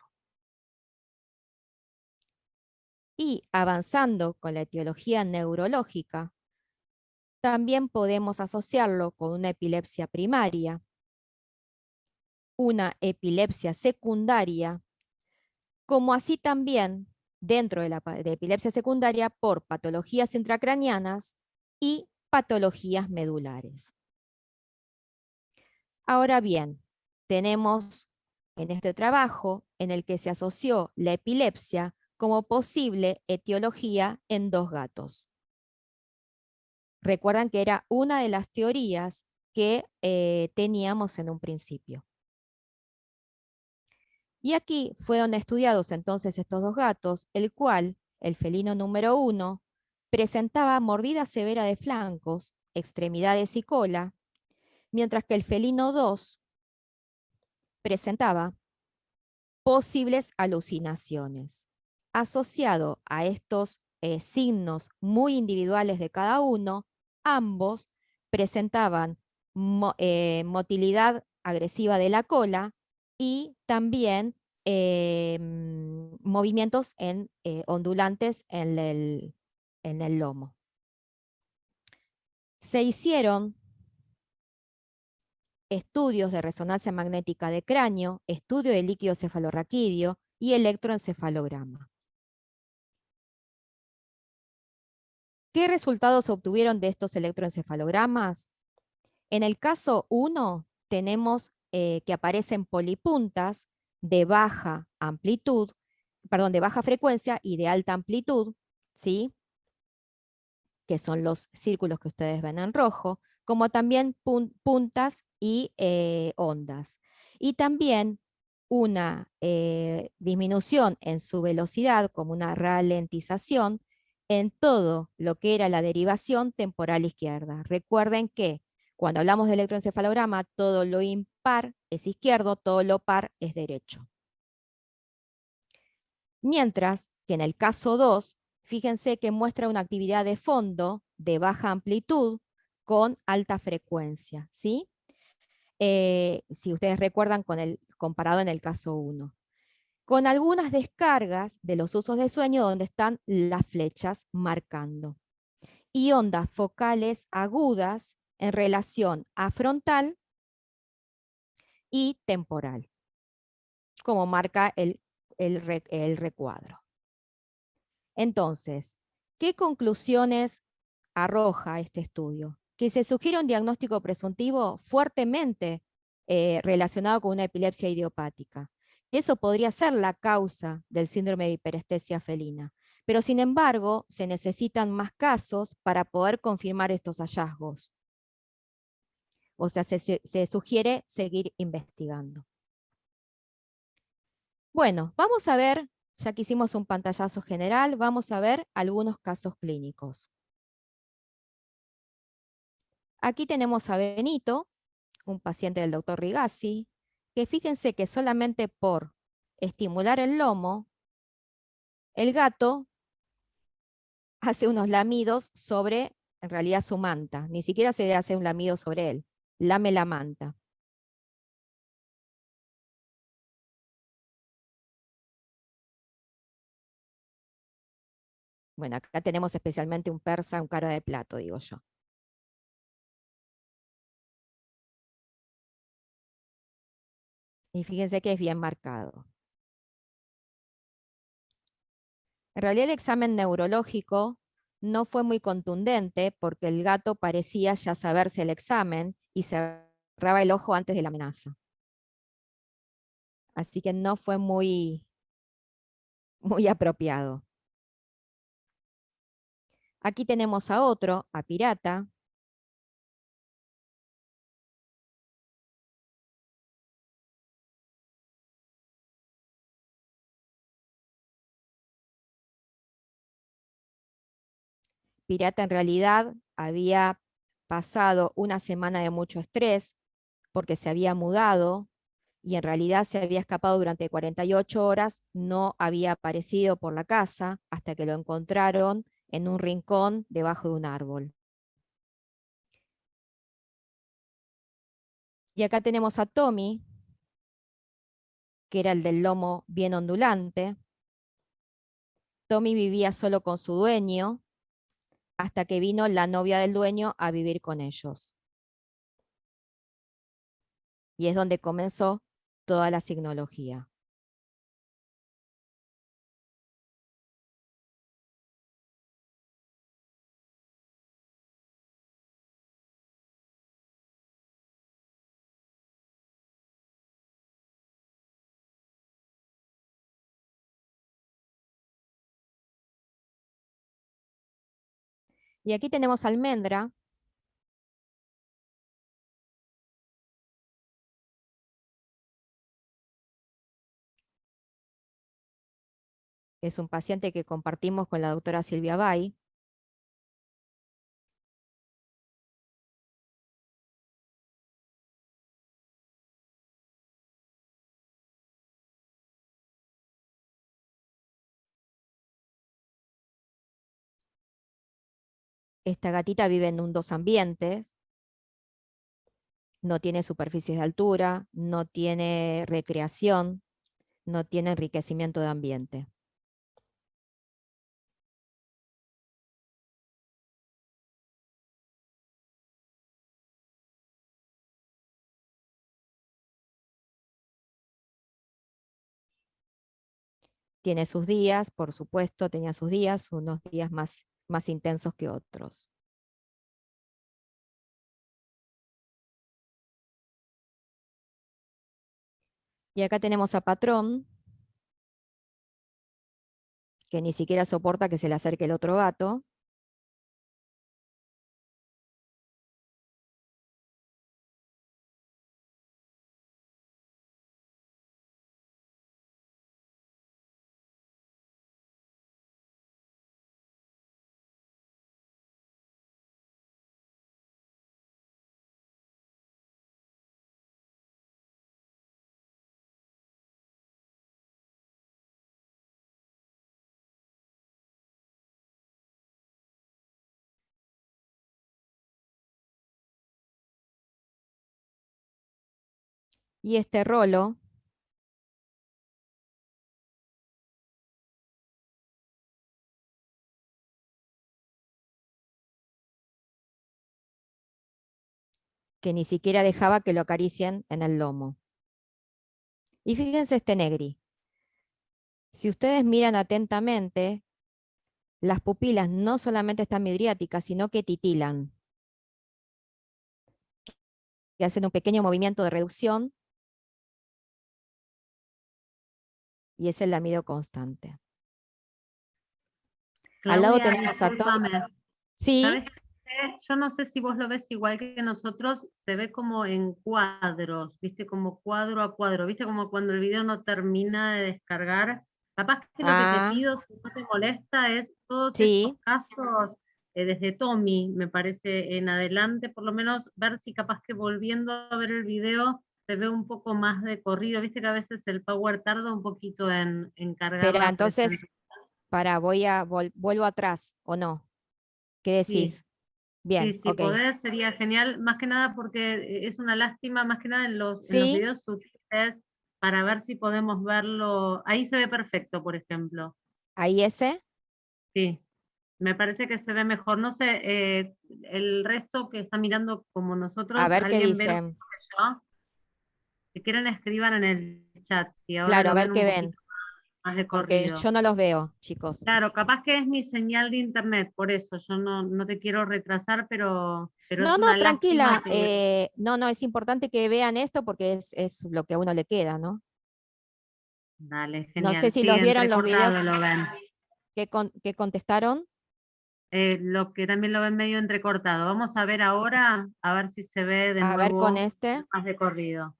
Y avanzando con la etiología neurológica, también podemos asociarlo con una epilepsia primaria, una epilepsia secundaria, como así también dentro de la epilepsia secundaria por patologías intracraneanas y patologías medulares. Ahora bien, tenemos en este trabajo en el que se asoció la epilepsia como posible etiología en 2 gatos. Recuerdan que era una de las teorías que teníamos en un principio. Y aquí fueron estudiados entonces estos 2 gatos, el cual, el felino número 1, presentaba mordida severa de flancos, extremidades y cola, mientras que el felino 2 presentaba posibles alucinaciones. Asociado a estos signos muy individuales de cada uno, ambos presentaban motilidad agresiva de la cola y también movimientos ondulantes en el lomo. Se hicieron estudios de resonancia magnética de cráneo, estudio de líquido cefalorraquídeo y electroencefalograma. ¿Qué resultados se obtuvieron de estos electroencefalogramas? En el caso 1 tenemos que aparecen polipuntas de baja amplitud, perdón, de baja frecuencia y de alta amplitud, ¿sí? Que son los círculos que ustedes ven en rojo, como también puntas y ondas. Y también una disminución en su velocidad, como una ralentización, en todo lo que era la derivación temporal izquierda. Recuerden que cuando hablamos de electroencefalograma, todo lo impar es izquierdo, todo lo par es derecho. Mientras que en el caso 2, fíjense que muestra una actividad de fondo de baja amplitud con alta frecuencia, ¿sí? Si ustedes recuerdan comparado en el caso 1. Con algunas descargas de los usos de sueño donde están las flechas marcando. Y ondas focales agudas en relación a frontal y temporal, como marca el recuadro. Entonces, ¿qué conclusiones arroja este estudio? Que se sugiere un diagnóstico presuntivo fuertemente relacionado con una epilepsia idiopática. Eso podría ser la causa del síndrome de hiperestesia felina, pero sin embargo se necesitan más casos para poder confirmar estos hallazgos. O sea, se sugiere seguir investigando. Bueno, vamos a ver, ya que hicimos un pantallazo general, vamos a ver algunos casos clínicos. Aquí tenemos a Benito, un paciente del doctor Rigazzi, que fíjense que solamente por estimular el lomo, el gato hace unos lamidos sobre, en realidad, su manta. Ni siquiera se hace un lamido sobre él, lame la manta. Bueno, acá tenemos especialmente un persa, un cara de plato, digo yo. Y fíjense que es bien marcado. En realidad el examen neurológico no fue muy contundente porque el gato parecía ya saberse el examen y cerraba el ojo antes de la amenaza. Así que no fue muy apropiado. Aquí tenemos a otro, a Pirata. Pirata en realidad había pasado una semana de mucho estrés porque se había mudado y en realidad se había escapado durante 48 horas, no había aparecido por la casa hasta que lo encontraron en un rincón debajo de un árbol. Y acá tenemos a Tommy, que era el del lomo bien ondulante. Tommy vivía solo con su dueño hasta que vino la novia del dueño a vivir con ellos. Y es donde comenzó toda la signología. Y aquí tenemos Almendra, que es un paciente que compartimos con la doctora Silvia Bay. Esta gatita vive en dos ambientes, no tiene superficies de altura, no tiene recreación, no tiene enriquecimiento de ambiente. Tiene sus días, por supuesto, tenía sus días, unos días más intensos que otros. Y acá tenemos a Patrón, que ni siquiera soporta que se le acerque el otro gato. Y este rolo que ni siquiera dejaba que lo acaricien en el lomo. Y fíjense este negri. Si ustedes miran atentamente, las pupilas no solamente están midriáticas, sino que titilan, que hacen un pequeño movimiento de reducción, y es el lamido constante. Al lado Claudia, tenemos a todos. discúlpame. Sí, ¿Sabes qué? Yo no sé si vos lo ves igual que nosotros, se ve como en cuadros, viste, como cuadro a cuadro, viste, como cuando el video no termina de descargar. Capaz que lo que te ah, pido, si no te molesta, es todos estos sí, casos, desde Tommy, me parece, en adelante, por lo menos ver si capaz que volviendo a ver el video se ve un poco más de corrido, viste que a veces el power tarda un poquito en cargar pero la entonces, presentación. vuelvo atrás, ¿o no? ¿Qué Sí. decís? Sí, Bien, si ok. podés, sería genial, más que nada porque es una lástima, más que nada en los Sí, videos sutiles, para ver si podemos verlo. Ahí se ve perfecto, por ejemplo. ahí ese. Sí, me parece que se ve mejor. No sé, el resto que está mirando como A nosotros, ver qué ¿alguien ve lo dicen. mismo que yo? Si quieren, escriban en el chat, si ahora Claro, a lo ver ven un qué poquito ven, más de porque corrido. yo no los veo, chicos. Claro, capaz que es mi señal de internet, por eso yo no te quiero retrasar, pero es No, no, una lástima tranquila. que. No, no, es importante que vean esto porque es lo que a uno le queda, ¿no? Dale, No sé genial. si Sí, los vieron los videos entrecortado lo ven. que contestaron. Lo que también lo ven medio entrecortado. Vamos a ver ahora, a ver si se ve de A ver con nuevo este. más de corrido.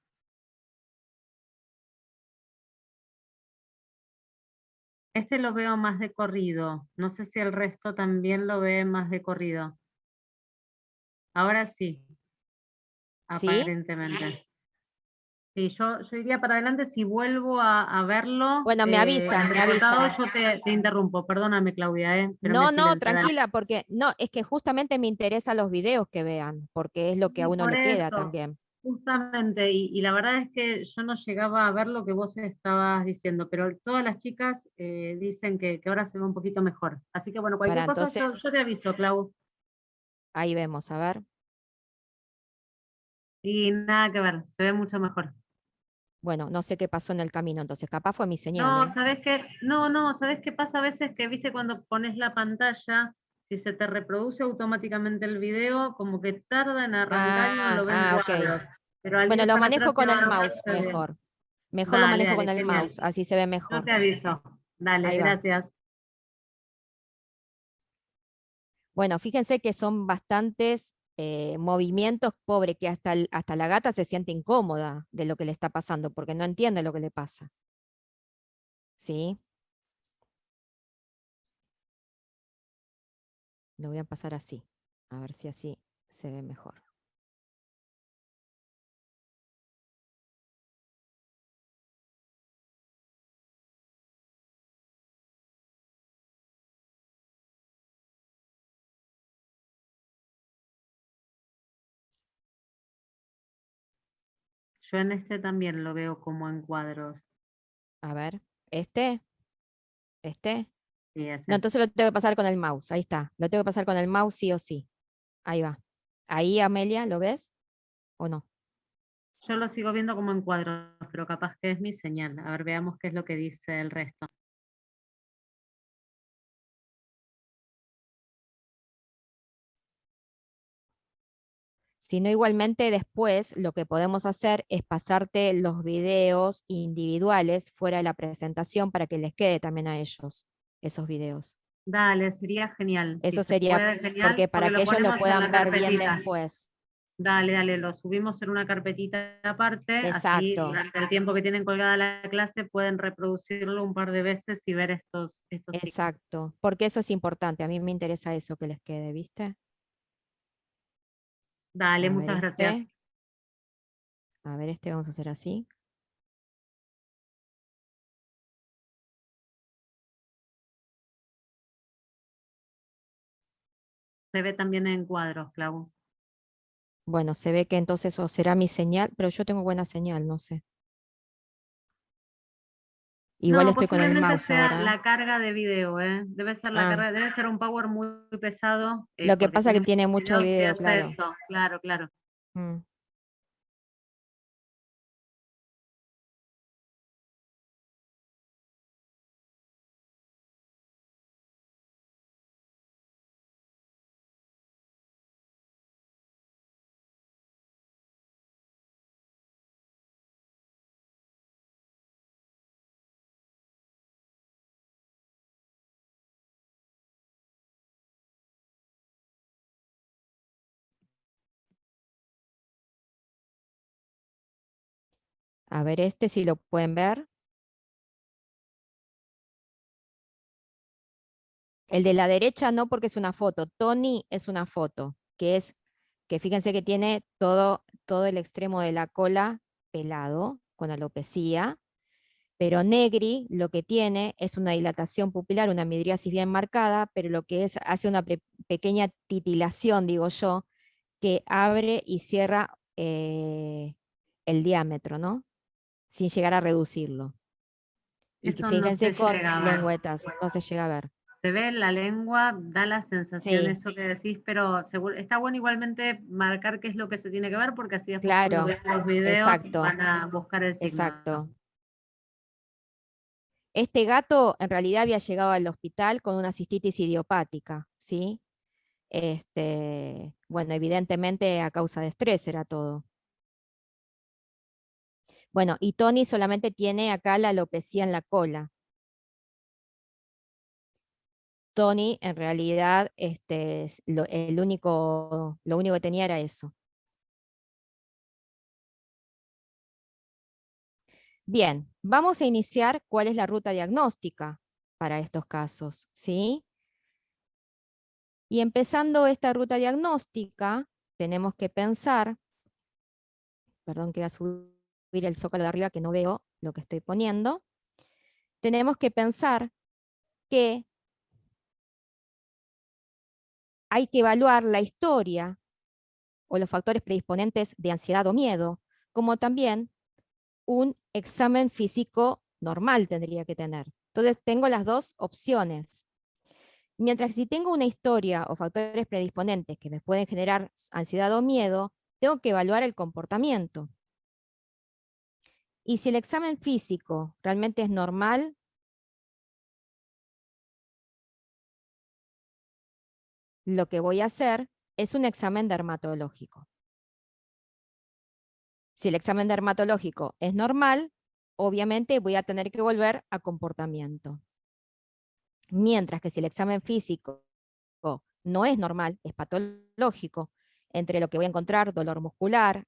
Este lo veo más de corrido. No sé si el resto también lo ve más de corrido. Ahora sí, ¿Sí? aparentemente. Sí, yo iría para adelante si vuelvo a verlo Bueno, me avisan, me entrecortado, avisan. yo te interrumpo. Perdóname, Claudia, pero me No, no, silencié. Dale. tranquila, porque no, es que justamente me interesan los videos que vean, porque es lo que a Sí, uno por le queda eso. también. Justamente, y la verdad es que yo no llegaba a ver lo que vos estabas diciendo, pero todas las chicas dicen que ahora se ve un poquito mejor. Así que bueno, Para cualquier cosa yo, entonces, yo te aviso, Clau. ahí vemos, a ver. Y nada que ver, se ve mucho mejor. Bueno, no sé qué pasó en el camino, entonces capaz fue mi señal, No, ¿eh? ¿sabés qué? No, ¿sabés qué pasa a veces? Que viste cuando pones la pantalla, si se te reproduce automáticamente el video, como que tarda en arrancar y uno lo ve en Ok. cuadros. Pero al Bueno, ir lo para manejo atrás y con el ahora mouse se ve. mejor. Mejor lo Dale, manejo con dale, el genial. mouse, así se ve Yo mejor. te aviso. Dale, Ahí va. gracias. Bueno, fíjense que son bastantes movimientos, pobre, que hasta la gata se siente incómoda de lo que le está pasando, porque no entiende lo que le pasa. ¿Sí? Lo voy a pasar así, a ver si así se ve mejor. Yo en este también lo veo como en cuadros. A ver, este, este. Sí, No, ese. entonces lo tengo que pasar con el mouse, ahí está. Lo tengo que pasar con el mouse sí o sí. Ahí va. Ahí, Amelia, ¿lo ves o no? Yo lo sigo viendo como en cuadros, pero capaz que es mi señal. A ver, veamos qué es lo que dice el resto. Si no, igualmente después lo que podemos hacer es pasarte los videos individuales fuera de la presentación para que les quede también a ellos esos videos. Dale, sería genial. Si Eso se sería puede, genial, porque porque para que lo ellos lo ponemos en puedan la ver bien carpetita. después. Dale, dale, lo subimos en una carpetita aparte, así Exacto, durante el tiempo que tienen colgada la clase pueden reproducirlo un par de veces y ver estos ciclos. exacto. Porque eso es importante. A mí me interesa eso que les quede, ¿viste? Dale, A ver muchas gracias. este. A ver este, vamos a hacer así. Se ve también en cuadros, Clau. Bueno, se ve que entonces o será mi señal, pero yo tengo buena señal, no sé. Igual No, estoy con el posiblemente mouse sea ahora. la carga de video, ¿eh? Debe ser la Ah, carga, debe ser un power muy pesado, lo que porque pasa es tiene que tiene muchos mucho videos y video, hace claro. eso, claro, claro. Mm. A ver, este si lo pueden ver. El de la derecha no, porque es una foto. Tony es una foto, que fíjense que tiene todo el extremo de la cola pelado, con alopecia, pero Negri lo que tiene es una dilatación pupilar, una midriasis bien marcada, pero lo que es, hace una pequeña titilación, digo yo, que abre y cierra el diámetro, ¿no? Sin llegar a reducirlo. Y que Eso no fíjense se con llega a ver. lengüetas, no se llega a ver. Se ve en la lengua, da la sensación Sí, eso que decís, pero está bueno igualmente marcar qué es lo que se tiene que ver, porque así después cuando claro, vean los videos exacto, van a buscar el signo. exacto. Este gato en realidad había llegado al hospital con una cistitis idiopática, ¿sí? Bueno, evidentemente a causa de estrés era todo. Bueno, y Tony solamente tiene acá la alopecia en la cola. Tony en realidad lo único que tenía era eso. Bien, vamos a iniciar cuál es la ruta diagnóstica para estos casos, ¿sí? Y empezando esta ruta diagnóstica, tenemos que pensar, perdón que voy a subir el zócalo de arriba que no veo lo que estoy poniendo, tenemos que pensar que hay que evaluar la historia o los factores predisponentes de ansiedad o miedo, como también un examen físico normal tendría que tener. Entonces tengo las dos opciones. Mientras que si tengo una historia o factores predisponentes que me pueden generar ansiedad o miedo, tengo que evaluar el comportamiento. Y si el examen físico realmente es normal, lo que voy a hacer es un examen dermatológico. Si el examen dermatológico es normal, obviamente voy a tener que volver a comportamiento. Mientras que si el examen físico no es normal, es patológico, entre lo que voy a encontrar dolor muscular,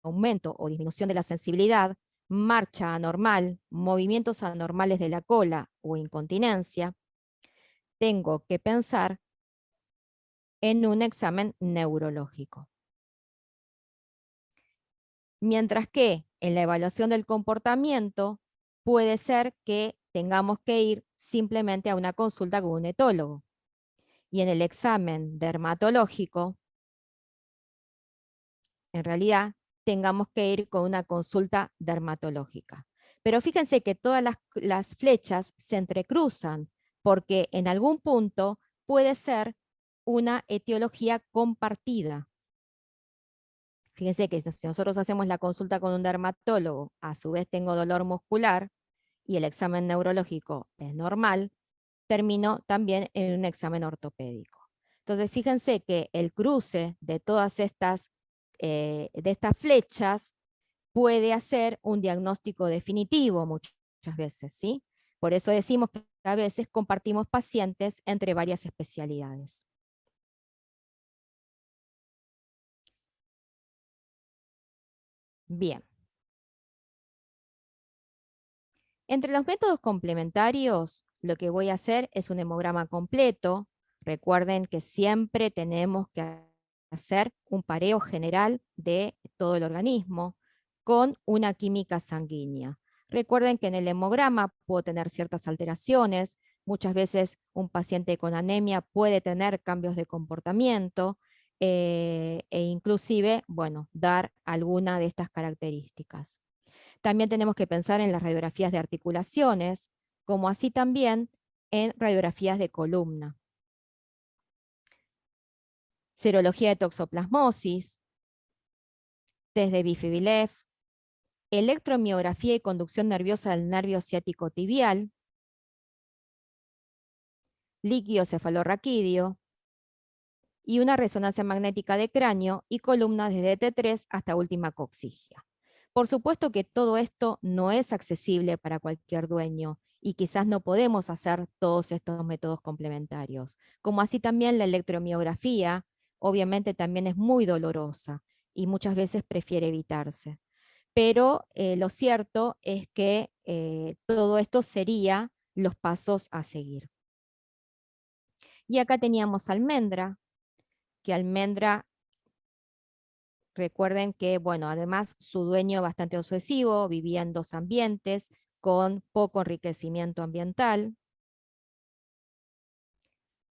aumento o disminución de la sensibilidad, marcha anormal, movimientos anormales de la cola o incontinencia, tengo que pensar en un examen neurológico. Mientras que en la evaluación del comportamiento puede ser que tengamos que ir simplemente a una consulta con un etólogo. Y en el examen dermatológico, en realidad, tengamos que ir con una consulta dermatológica. Pero fíjense que todas las flechas se entrecruzan, porque en algún punto puede ser una etiología compartida. Fíjense que si nosotros hacemos la consulta con un dermatólogo, a su vez tengo dolor muscular y el examen neurológico es normal, termino también en un examen ortopédico. Entonces, fíjense que el cruce de todas estas flechas puede hacer un diagnóstico definitivo muchas veces, ¿sí? Por eso decimos que a veces compartimos pacientes entre varias especialidades. Bien. Entre los métodos complementarios, lo que voy a hacer es un hemograma completo. Recuerden que siempre tenemos que hacer un pareo general de todo el organismo con una química sanguínea. Recuerden que en el hemograma puedo tener ciertas alteraciones. Muchas veces un paciente con anemia puede tener cambios de comportamiento e inclusive, bueno, dar alguna de estas características. También tenemos que pensar en las radiografías de articulaciones, como así también en radiografías de columna. Serología de toxoplasmosis, test de Bifibilev, electromiografía y conducción nerviosa del nervio ciático tibial, líquido cefalorraquídeo, y una resonancia magnética de cráneo y columna desde T3 hasta última coxigia. Por supuesto que todo esto no es accesible para cualquier dueño y quizás no podemos hacer todos estos métodos complementarios. Como así también la electromiografía, obviamente también es muy dolorosa y muchas veces prefiere evitarse. Pero lo cierto es que todo esto sería los pasos a seguir. Y acá teníamos almendra, que almendra, recuerden que, bueno, además su dueño bastante obsesivo, vivía en 2 ambientes, con poco enriquecimiento ambiental.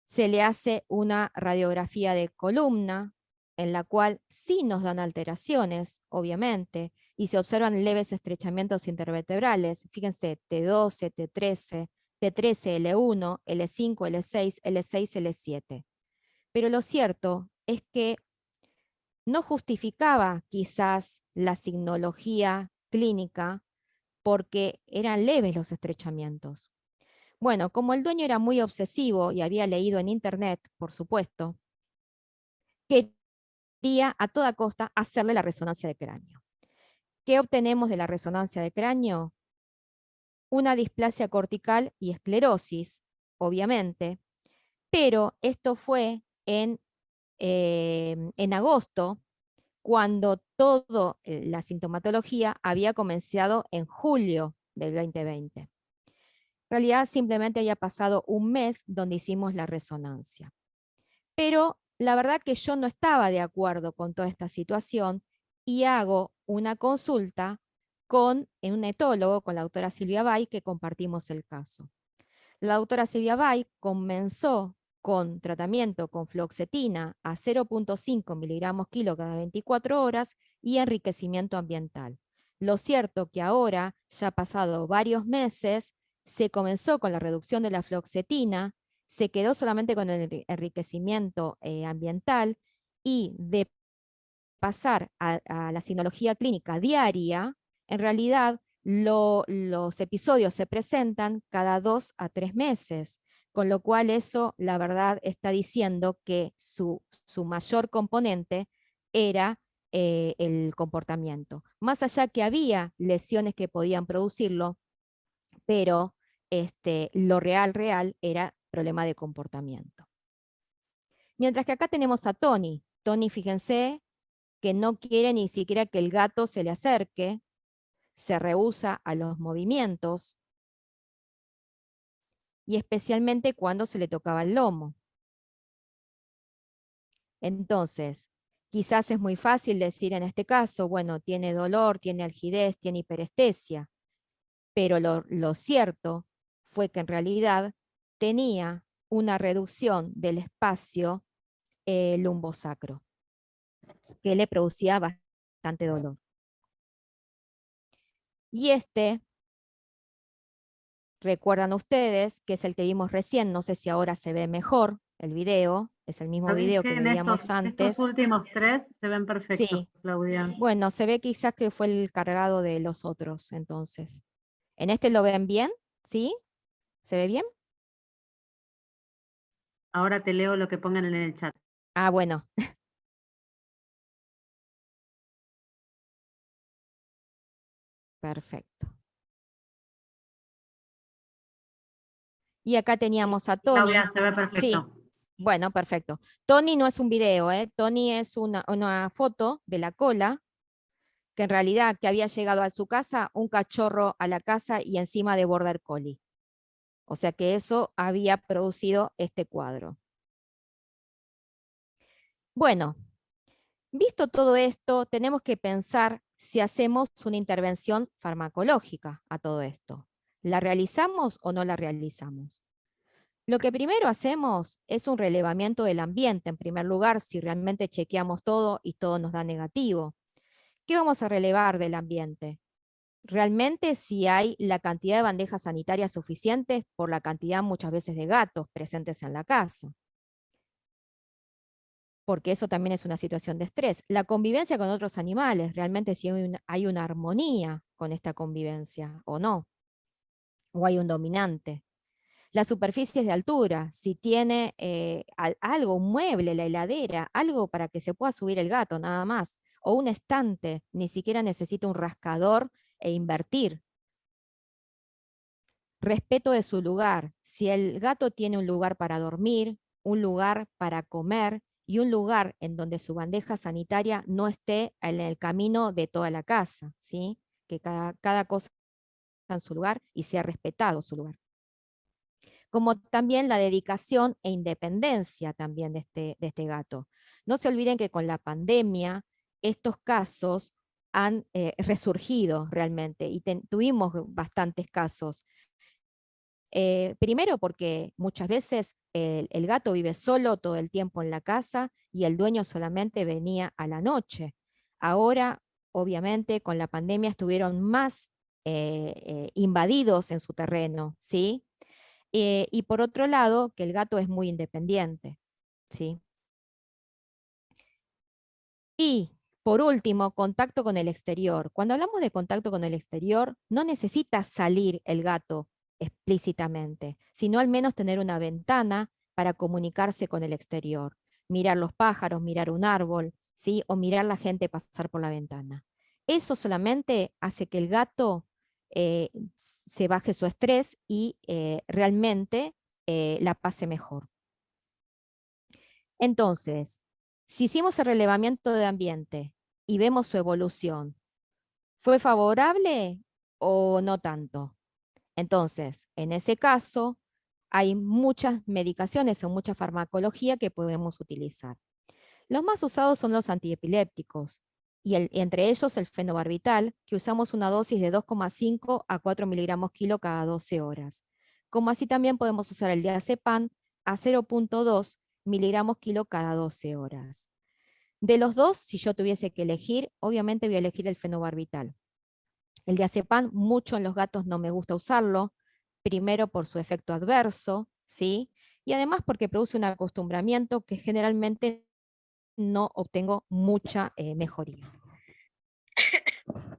Se le hace una radiografía de columna, en la cual sí nos dan alteraciones, obviamente, y se observan leves estrechamientos intervertebrales. Fíjense, T12, T13, T13, L1, L5, L6, L6, L7. Pero lo cierto es que no justificaba quizás la signología clínica porque eran leves los estrechamientos. Bueno, como el dueño era muy obsesivo y había leído en internet, por supuesto, quería a toda costa hacerle la resonancia de cráneo. ¿Qué obtenemos de la resonancia de cráneo? Una displasia cortical y esclerosis, obviamente, pero esto fue en agosto, cuando toda la sintomatología había comenzado en julio del 2020. En realidad simplemente había pasado un mes donde hicimos la resonancia. Pero la verdad que yo no estaba de acuerdo con toda esta situación y hago una consulta con un etólogo, con la doctora Silvia Bay, que compartimos el caso. La doctora Silvia Bay comenzó con tratamiento con fluoxetina a 0.5 miligramos kilo cada 24 horas y enriquecimiento ambiental. Lo cierto que ahora, ya pasado varios meses, se comenzó con la reducción de la fluoxetina, se quedó solamente con el enriquecimiento ambiental, y de pasar a la sinología clínica diaria, en realidad los episodios se presentan cada 2 a 3 meses, con lo cual eso, la verdad, está diciendo que su mayor componente era el comportamiento. Más allá que había lesiones que podían producirlo, pero lo real era problema de comportamiento. Mientras que acá tenemos a Tony. Tony, fíjense, que no quiere ni siquiera que el gato se le acerque, se rehúsa a los movimientos, y especialmente cuando se le tocaba el lomo. Entonces, quizás es muy fácil decir en este caso, bueno, tiene dolor, tiene algidez, tiene hiperestesia, pero lo cierto fue que en realidad tenía una reducción del espacio lumbosacro, que le producía bastante dolor. Y recuerdan ustedes que es el que vimos recién, no sé si ahora se ve mejor el video, es el mismo video que veíamos antes. Estos últimos 3 se ven perfectos, sí. Claudia. Bueno, se ve quizás que fue el cargado de los otros, entonces. ¿En este lo ven bien? ¿Sí? ¿Se ve bien? Ahora te leo lo que pongan en el chat. Ah, bueno. Perfecto. Y acá teníamos a Tony. Claudia, se ve perfecto. Sí. Bueno, perfecto. Tony no es un video, ¿eh? Tony es una foto de la cola, que en realidad que había llegado a su casa un cachorro a la casa y encima de Border Collie. O sea que eso había producido este cuadro. Bueno, visto todo esto, tenemos que pensar si hacemos una intervención farmacológica a todo esto. ¿La realizamos o no la realizamos? Lo que primero hacemos es un relevamiento del ambiente, en primer lugar, si realmente chequeamos todo y todo nos da negativo. ¿Qué vamos a relevar del ambiente? Realmente si hay la cantidad de bandejas sanitarias suficientes por la cantidad muchas veces de gatos presentes en la casa. Porque eso también es una situación de estrés. La convivencia con otros animales, realmente si hay una armonía con esta convivencia o no, o hay un dominante. Las superficies de altura, si tiene algo, un mueble, la heladera, algo para que se pueda subir el gato, nada más, o un estante, ni siquiera necesita un rascador e invertir. Respeto de su lugar, si el gato tiene un lugar para dormir, un lugar para comer y un lugar en donde su bandeja sanitaria no esté en el camino de toda la casa, ¿sí? Que cada cosa en su lugar y sea respetado su lugar. Como también la dedicación e independencia también de este gato. No se olviden que con la pandemia estos casos han resurgido realmente y tuvimos bastantes casos. Primero porque muchas veces el gato vive solo todo el tiempo en la casa y el dueño solamente venía a la noche. Ahora, obviamente, con la pandemia estuvieron más invadidos en su terreno, ¿sí? Y por otro lado, que el gato es muy independiente, ¿sí? Y por último, contacto con el exterior. Cuando hablamos de contacto con el exterior, no necesita salir el gato explícitamente, sino al menos tener una ventana para comunicarse con el exterior. Mirar los pájaros, mirar un árbol, ¿sí? O mirar la gente pasar por la ventana. Eso solamente hace que el gato eh, se baje su estrés y realmente la pase mejor. Entonces, si hicimos el relevamiento de ambiente y vemos su evolución, ¿fue favorable o no tanto? Entonces, en ese caso, hay muchas medicaciones o mucha farmacología que podemos utilizar. Los más usados son los antiepilépticos, y entre ellos el fenobarbital, que usamos una dosis de 2,5 a 4 miligramos kilo cada 12 horas. Como así también podemos usar el diazepam a 0,2 miligramos kilo cada 12 horas. De los dos, si yo tuviese que elegir, obviamente voy a elegir el fenobarbital. El diazepam mucho en los gatos no me gusta usarlo, primero por su efecto adverso, ¿sí? Y además porque produce un acostumbramiento que generalmente no obtengo mucha mejoría.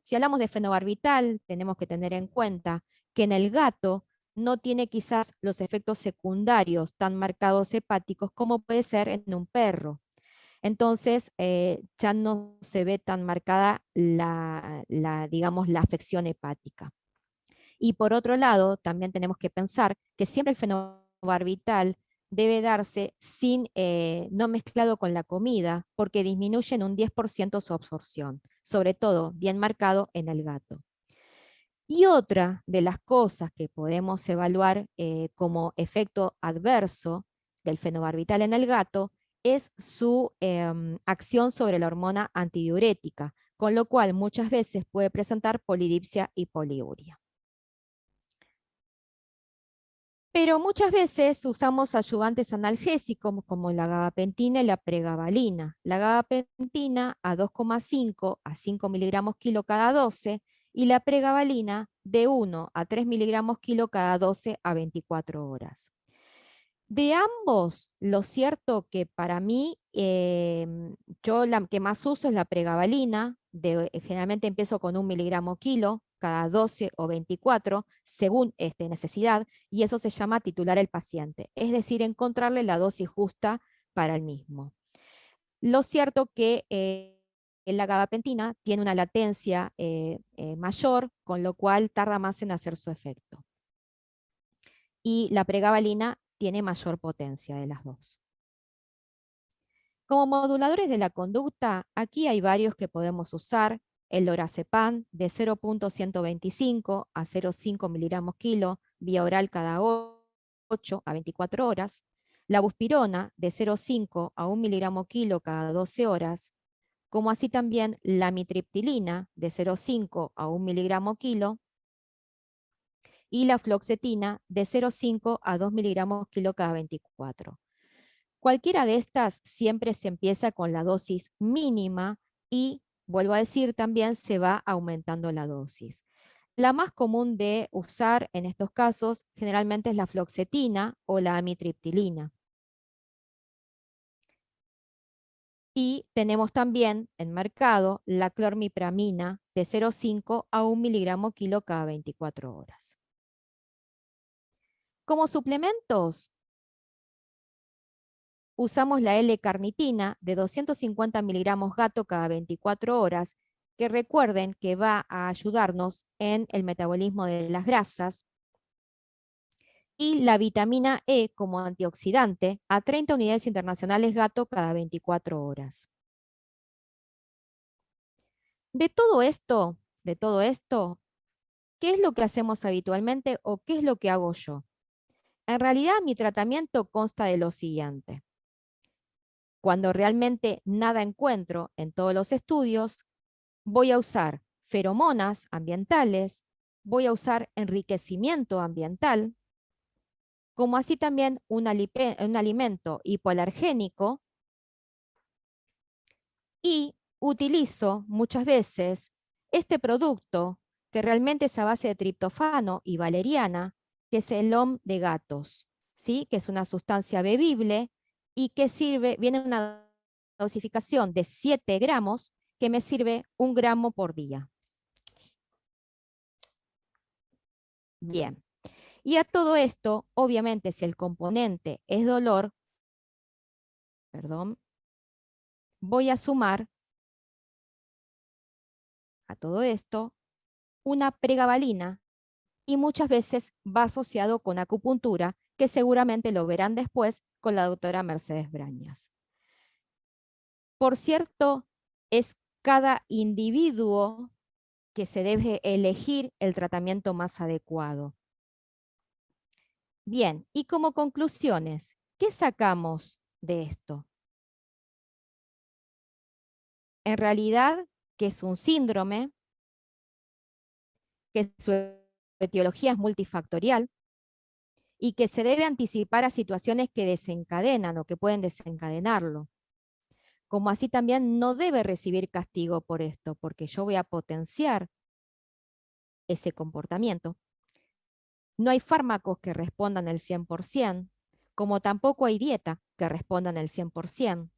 Si hablamos de fenobarbital, tenemos que tener en cuenta que en el gato no tiene quizás los efectos secundarios tan marcados hepáticos como puede ser en un perro. Entonces, ya no se ve tan marcada digamos, la afección hepática. Y por otro lado, también tenemos que pensar que siempre el fenobarbital debe darse no mezclado con la comida, porque disminuye en un 10% su absorción, sobre todo bien marcado en el gato. Y otra de las cosas que podemos evaluar como efecto adverso del fenobarbital en el gato es su acción sobre la hormona antidiurética, con lo cual muchas veces puede presentar polidipsia y poliuria. Pero muchas veces usamos ayudantes analgésicos como la gabapentina y la pregabalina. La gabapentina a 2,5 a 5 miligramos kilo cada 12 y la pregabalina de 1 a 3 miligramos kilo cada 12 a 24 horas. De ambos, lo cierto que para mí, yo la que más uso es la pregabalina, generalmente empiezo con 1 miligramo kilo cada 12 o 24, según necesidad, y eso se llama titular el paciente, es decir, encontrarle la dosis justa para el mismo. Lo cierto que la gabapentina tiene una latencia mayor, con lo cual tarda más en hacer su efecto. Y la pregabalina tiene mayor potencia de las dos. Como moduladores de la conducta, aquí hay varios que podemos usar. El lorazepam de 0,125 a 0,5 miligramos kilo, vía oral cada 8 a 24 horas. La buspirona de 0,5 a 1 miligramo kilo cada 12 horas. Como así también la mitriptilina de 0,5 a 1 miligramo kilo. y la fluoxetina de 0,5 a 2 miligramos kilo cada 24. Cualquiera de estas siempre se empieza con la dosis mínima y, vuelvo a decir, también se va aumentando la dosis. La más común de usar en estos casos generalmente es la fluoxetina o la amitriptilina. Y tenemos también en mercado la clormipramina de 0,5 a 1 miligramo kilo cada 24 horas. Como suplementos, usamos la L-carnitina de 250 miligramos gato cada 24 horas, que recuerden que va a ayudarnos en el metabolismo de las grasas, y la vitamina E como antioxidante a 30 unidades internacionales gato cada 24 horas. De todo esto, ¿qué es lo que hacemos habitualmente o qué es lo que hago yo? En realidad mi tratamiento consta de lo siguiente. Cuando realmente nada encuentro en todos los estudios, voy a usar feromonas ambientales, voy a usar enriquecimiento ambiental, como así también un alimento hipoalergénico, y utilizo muchas veces este producto que realmente es a base de triptofano y valeriana, que es el OM de gatos, ¿sí? Que es una sustancia bebible y que viene en una dosificación de 7 gramos, que me sirve 1 gramo por día. Bien. Y a todo esto, obviamente, si el componente es dolor, voy a sumar a todo esto una pregabalina, y muchas veces va asociado con acupuntura, que seguramente lo verán después con la doctora Mercedes Brañas. Por cierto, es cada individuo que se debe elegir el tratamiento más adecuado. Bien, y como conclusiones, ¿qué sacamos de esto? En realidad, que es un síndrome, que su etiología es multifactorial y que se debe anticipar a situaciones que desencadenan o que pueden desencadenarlo. Como así también no debe recibir castigo por esto, porque yo voy a potenciar ese comportamiento. No hay fármacos que respondan el 100%, como tampoco hay dieta que respondan el 100%.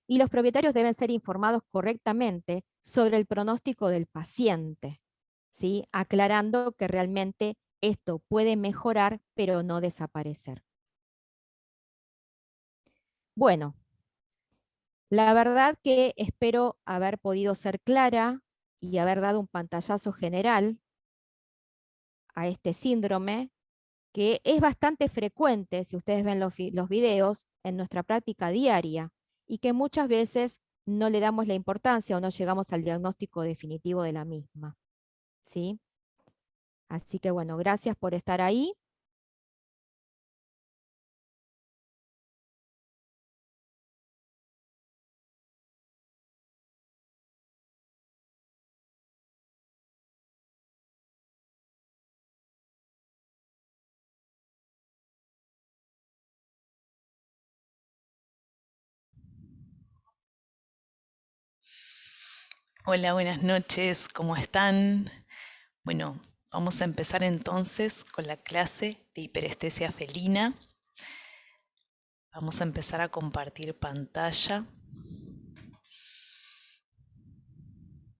Y los propietarios deben ser informados correctamente sobre el pronóstico del paciente, ¿sí? Aclarando que realmente esto puede mejorar, pero no desaparecer. Bueno, la verdad que espero haber podido ser clara y haber dado un pantallazo general a este síndrome, que es bastante frecuente, si ustedes ven los videos, en nuestra práctica diaria, y que muchas veces no le damos la importancia o no llegamos al diagnóstico definitivo de la misma, ¿sí? Así que bueno, gracias por estar ahí. Hola, buenas noches, ¿cómo están? Bueno, vamos a empezar entonces con la clase de hiperestesia felina. Vamos a empezar a compartir pantalla.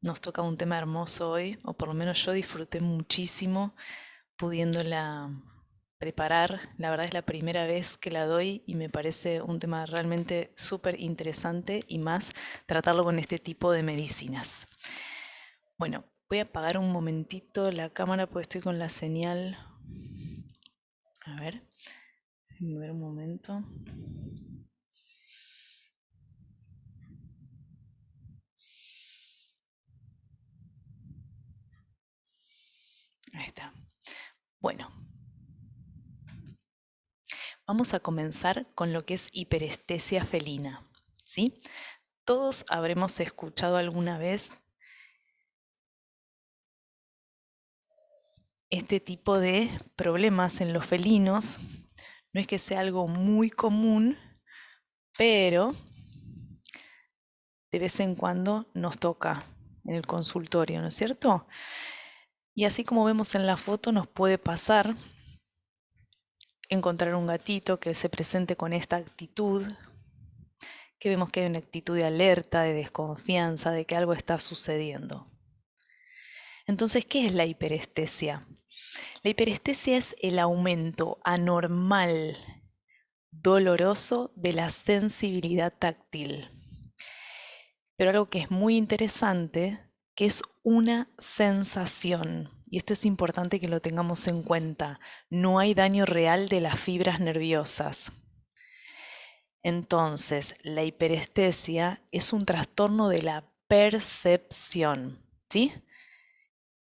Nos toca un tema hermoso hoy, o por lo menos yo disfruté muchísimo pudiéndola preparar. La verdad es la primera vez que la doy y me parece un tema realmente súper interesante, y más tratarlo con este tipo de medicinas. Bueno, voy a apagar un momentito la cámara porque estoy con la señal. A ver, déjenme ver un momento. Ahí está. Bueno, vamos a comenzar con lo que es hiperestesia felina, ¿sí? Todos habremos escuchado alguna vez este tipo de problemas en los felinos no es que sea algo muy común, pero de vez en cuando nos toca en el consultorio, ¿no es cierto? Y así como vemos en la foto, nos puede pasar encontrar un gatito que se presente con esta actitud, que vemos que hay una actitud de alerta, de desconfianza, de que algo está sucediendo. Entonces, ¿qué es la hiperestesia? La hiperestesia es el aumento anormal, doloroso de la sensibilidad táctil. Pero algo que es muy interesante, que es una sensación. Y esto es importante que lo tengamos en cuenta. No hay daño real de las fibras nerviosas. Entonces, la hiperestesia es un trastorno de la percepción, ¿sí?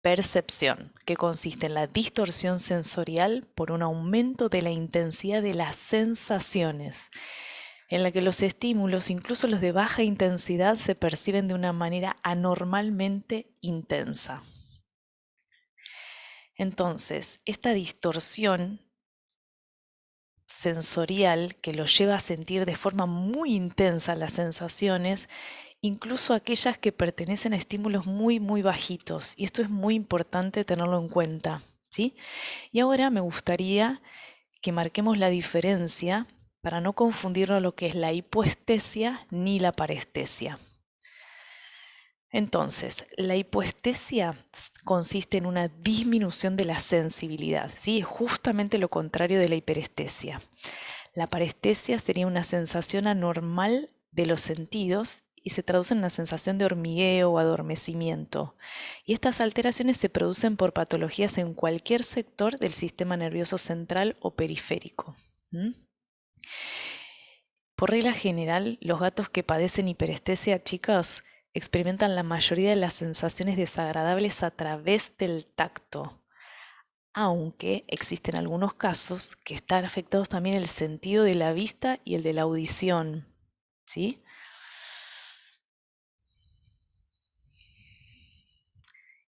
Percepción, que consiste en la distorsión sensorial por un aumento de la intensidad de las sensaciones, en la que los estímulos, incluso los de baja intensidad, se perciben de una manera anormalmente intensa. Entonces, esta distorsión sensorial que lo lleva a sentir de forma muy intensa las sensaciones, incluso aquellas que pertenecen a estímulos muy bajitos. Y esto es muy importante tenerlo en cuenta, ¿sí? Y ahora me gustaría que marquemos la diferencia para no confundirlo lo que es la hipoestesia ni la parestesia. Entonces, la hipoestesia consiste en una disminución de la sensibilidad, ¿sí? Es justamente lo contrario de la hiperestesia. La parestesia sería una sensación anormal de los sentidos y se traduce en una sensación de hormigueo o adormecimiento. Y estas alteraciones se producen por patologías en cualquier sector del sistema nervioso central o periférico. Por regla general, los gatos que padecen hiperestesia, chicas, experimentan la mayoría de las sensaciones desagradables a través del tacto, aunque existen algunos casos que están afectados también el sentido de la vista y el de la audición, ¿sí?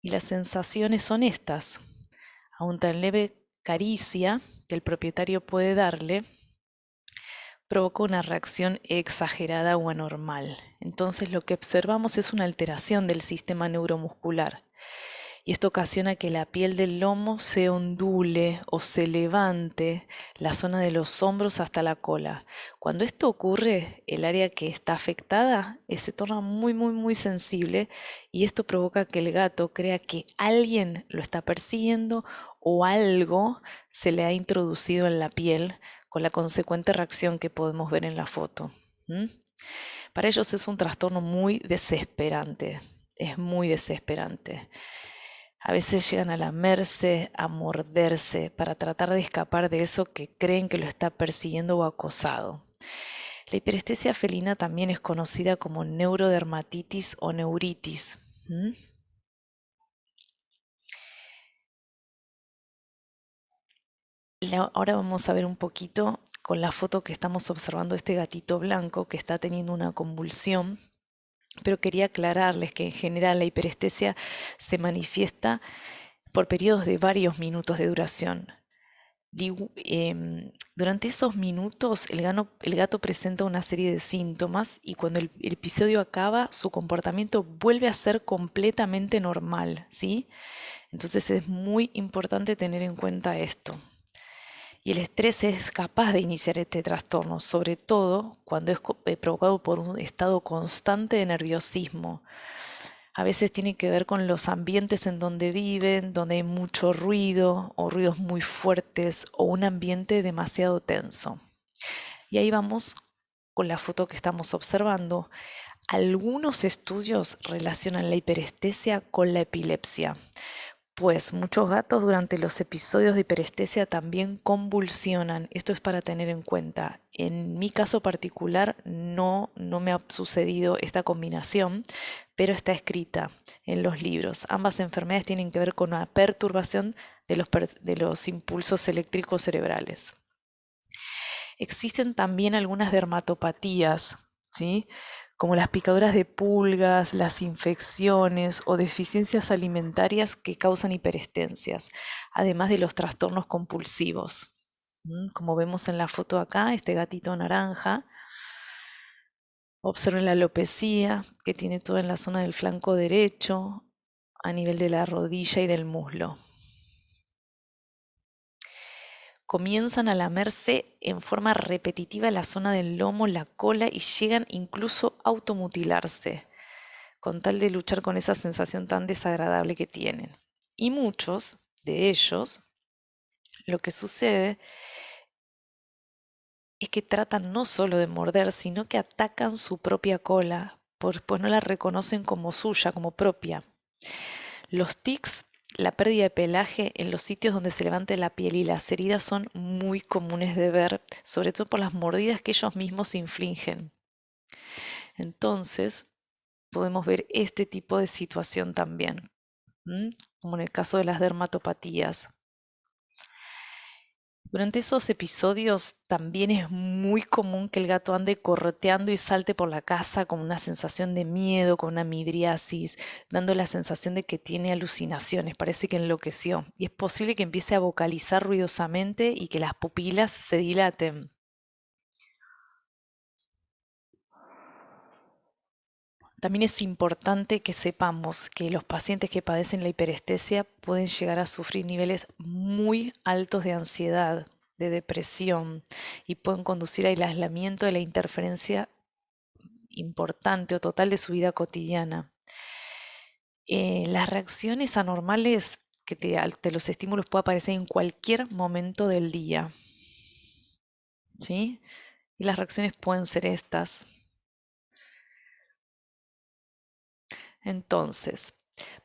Y las sensaciones son estas. A un tan leve caricia que el propietario puede darle, provoca una reacción exagerada o anormal. Entonces lo que observamos es una alteración del sistema neuromuscular. Y esto ocasiona que la piel del lomo se ondule o se levante la zona de los hombros hasta la cola. Cuando esto ocurre, el área que está afectada se torna muy sensible y esto provoca que el gato crea que alguien lo está persiguiendo o algo se le ha introducido en la piel, con la consecuente reacción que podemos ver en la foto. Para ellos es un trastorno muy desesperante, es muy desesperante. A veces llegan a lamerse, a morderse, para tratar de escapar de eso que creen que lo está persiguiendo o acosado. La hiperestesia felina también es conocida como neurodermatitis o neuritis. Ahora vamos a ver un poquito con la foto que estamos observando este gatito blanco que está teniendo una convulsión, pero quería aclararles que en general la hiperestesia se manifiesta por periodos de varios minutos de duración. Durante esos minutos el gato presenta una serie de síntomas y cuando el episodio acaba su comportamiento vuelve a ser completamente normal, ¿sí? Entonces es muy importante tener en cuenta esto. Y el estrés es capaz de iniciar este trastorno, sobre todo cuando es provocado por un estado constante de nerviosismo. A veces tiene que ver con los ambientes en donde viven, donde hay mucho ruido o ruidos muy fuertes o un ambiente demasiado tenso. Y ahí vamos con la foto que estamos observando. Algunos estudios relacionan la hiperestesia con la epilepsia. Pues muchos gatos durante los episodios de hiperestesia también convulsionan. Esto es para tener en cuenta. En mi caso particular no me ha sucedido esta combinación, pero está escrita en los libros. Ambas enfermedades tienen que ver con una perturbación de los impulsos eléctricos cerebrales. Existen también algunas dermatopatías, ¿sí? como las picaduras de pulgas, las infecciones o deficiencias alimentarias que causan hiperestencias, además de los trastornos compulsivos. Como vemos en la foto acá, este gatito naranja. Observen la alopecia que tiene todo en la zona del flanco derecho, a nivel de la rodilla y del muslo. Comienzan a lamerse en forma repetitiva la zona del lomo, la cola y llegan incluso a automutilarse, con tal de luchar con esa sensación tan desagradable que tienen. Y muchos de ellos, lo que sucede es que tratan no solo de morder, sino que atacan su propia cola, pues no la reconocen como suya, como propia. Los tics, la pérdida de pelaje en los sitios donde se levanta la piel y las heridas son muy comunes de ver, sobre todo por las mordidas que ellos mismos infligen. Entonces, podemos ver este tipo de situación también, como en el caso de las dermatopatías. Durante esos episodios también es muy común que el gato ande correteando y salte por la casa con una sensación de miedo, con una midriasis, dando la sensación de que tiene alucinaciones, parece que enloqueció. Y es posible que empiece a vocalizar ruidosamente y que las pupilas se dilaten. También es importante que sepamos que los pacientes que padecen la hiperestesia pueden llegar a sufrir niveles muy altos de ansiedad, de depresión, y pueden conducir al aislamiento de la interferencia importante o total de su vida cotidiana. Las reacciones anormales que de los estímulos pueden aparecer en cualquier momento del día, ¿sí? Y las reacciones pueden ser estas. Entonces,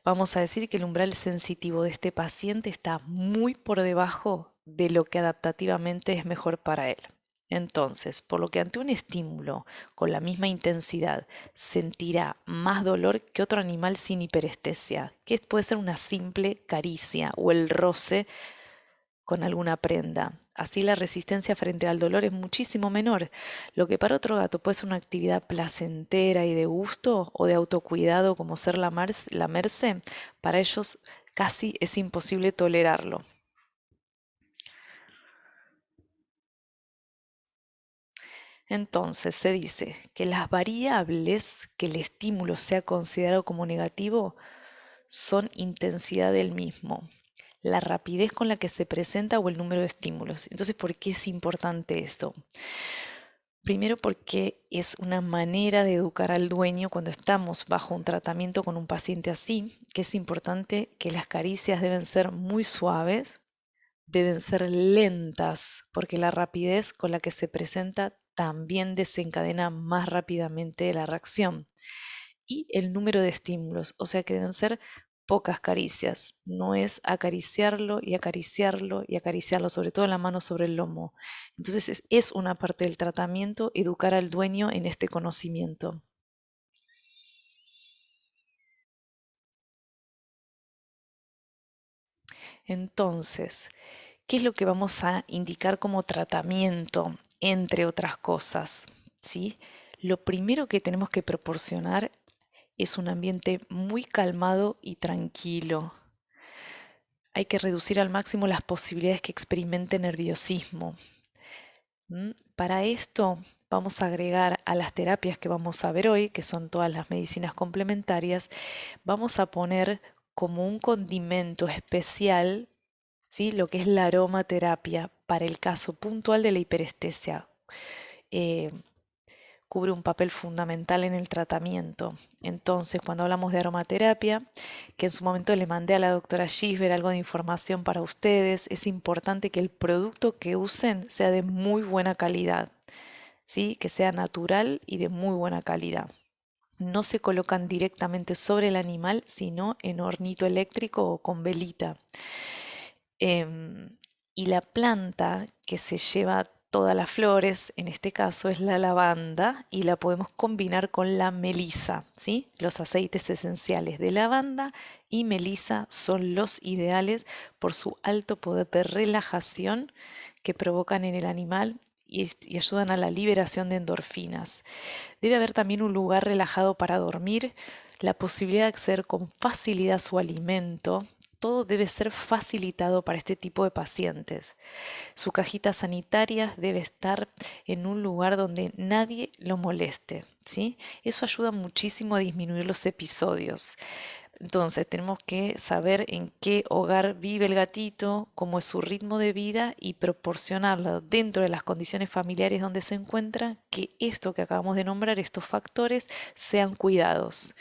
vamos a decir que el umbral sensitivo de este paciente está muy por debajo de lo que adaptativamente es mejor para él. Entonces, por lo que ante un estímulo con la misma intensidad sentirá más dolor que otro animal sin hiperestesia, que puede ser una simple caricia o el roce con alguna prenda. Así la resistencia frente al dolor es muchísimo menor, lo que para otro gato puede ser una actividad placentera y de gusto o de autocuidado como ser lamerse, para ellos casi es imposible tolerarlo. Entonces se dice que las variables que el estímulo sea considerado como negativo son intensidad del mismo, la rapidez con la que se presenta o el número de estímulos. Entonces, ¿por qué es importante esto? Primero porque es una manera de educar al dueño cuando estamos bajo un tratamiento con un paciente así, que es importante que las caricias deben ser muy suaves, deben ser lentas, porque la rapidez con la que se presenta también desencadena más rápidamente la reacción. Y el número de estímulos, o sea que deben ser pocas caricias, no es acariciarlo y acariciarlo y acariciarlo, sobre todo la mano sobre el lomo. Entonces es una parte del tratamiento educar al dueño en este conocimiento. Entonces, ¿qué es lo que vamos a indicar como tratamiento, entre otras cosas? ¿Sí? Lo primero que tenemos que proporcionar es un ambiente muy calmado y tranquilo. Hay que reducir al máximo las posibilidades que experimente nerviosismo. Para esto vamos a agregar a las terapias que vamos a ver hoy, que son todas las medicinas complementarias, vamos a poner como un condimento especial, ¿sí?, lo que es la aromaterapia para el caso puntual de la hiperestesia. Cubre un papel fundamental en el tratamiento. Entonces, cuando hablamos de aromaterapia, que en su momento le mandé a la doctora Gisbert algo de información para ustedes, es importante que el producto que usen sea de muy buena calidad, ¿sí?, que sea natural y de muy buena calidad. No se colocan directamente sobre el animal, sino en hornito eléctrico o con velita. Y la planta que se lleva todas las flores, en este caso es la lavanda, y la podemos combinar con la melisa, ¿sí? Los aceites esenciales de lavanda y melisa son los ideales por su alto poder de relajación que provocan en el animal y ayudan a la liberación de endorfinas. Debe haber también un lugar relajado para dormir, la posibilidad de acceder con facilidad a su alimento. Todo debe ser facilitado para este tipo de pacientes. Su cajita sanitaria debe estar en un lugar donde nadie lo moleste, ¿sí? Eso ayuda muchísimo a disminuir los episodios. Entonces, tenemos que saber en qué hogar vive el gatito, cómo es su ritmo de vida y proporcionarlo dentro de las condiciones familiares donde se encuentra, que esto que acabamos de nombrar, estos factores, sean cuidados.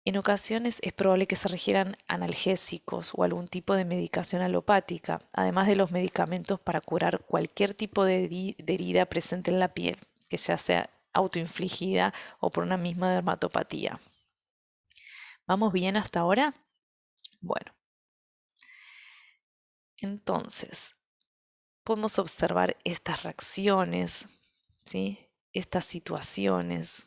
En ocasiones es probable que se requieran analgésicos o algún tipo de medicación alopática, además de los medicamentos para curar cualquier tipo de herida presente en la piel, que ya sea autoinfligida o por una misma dermatopatía. ¿Vamos bien hasta ahora? Bueno, entonces podemos observar estas reacciones, ¿sí? Estas situaciones.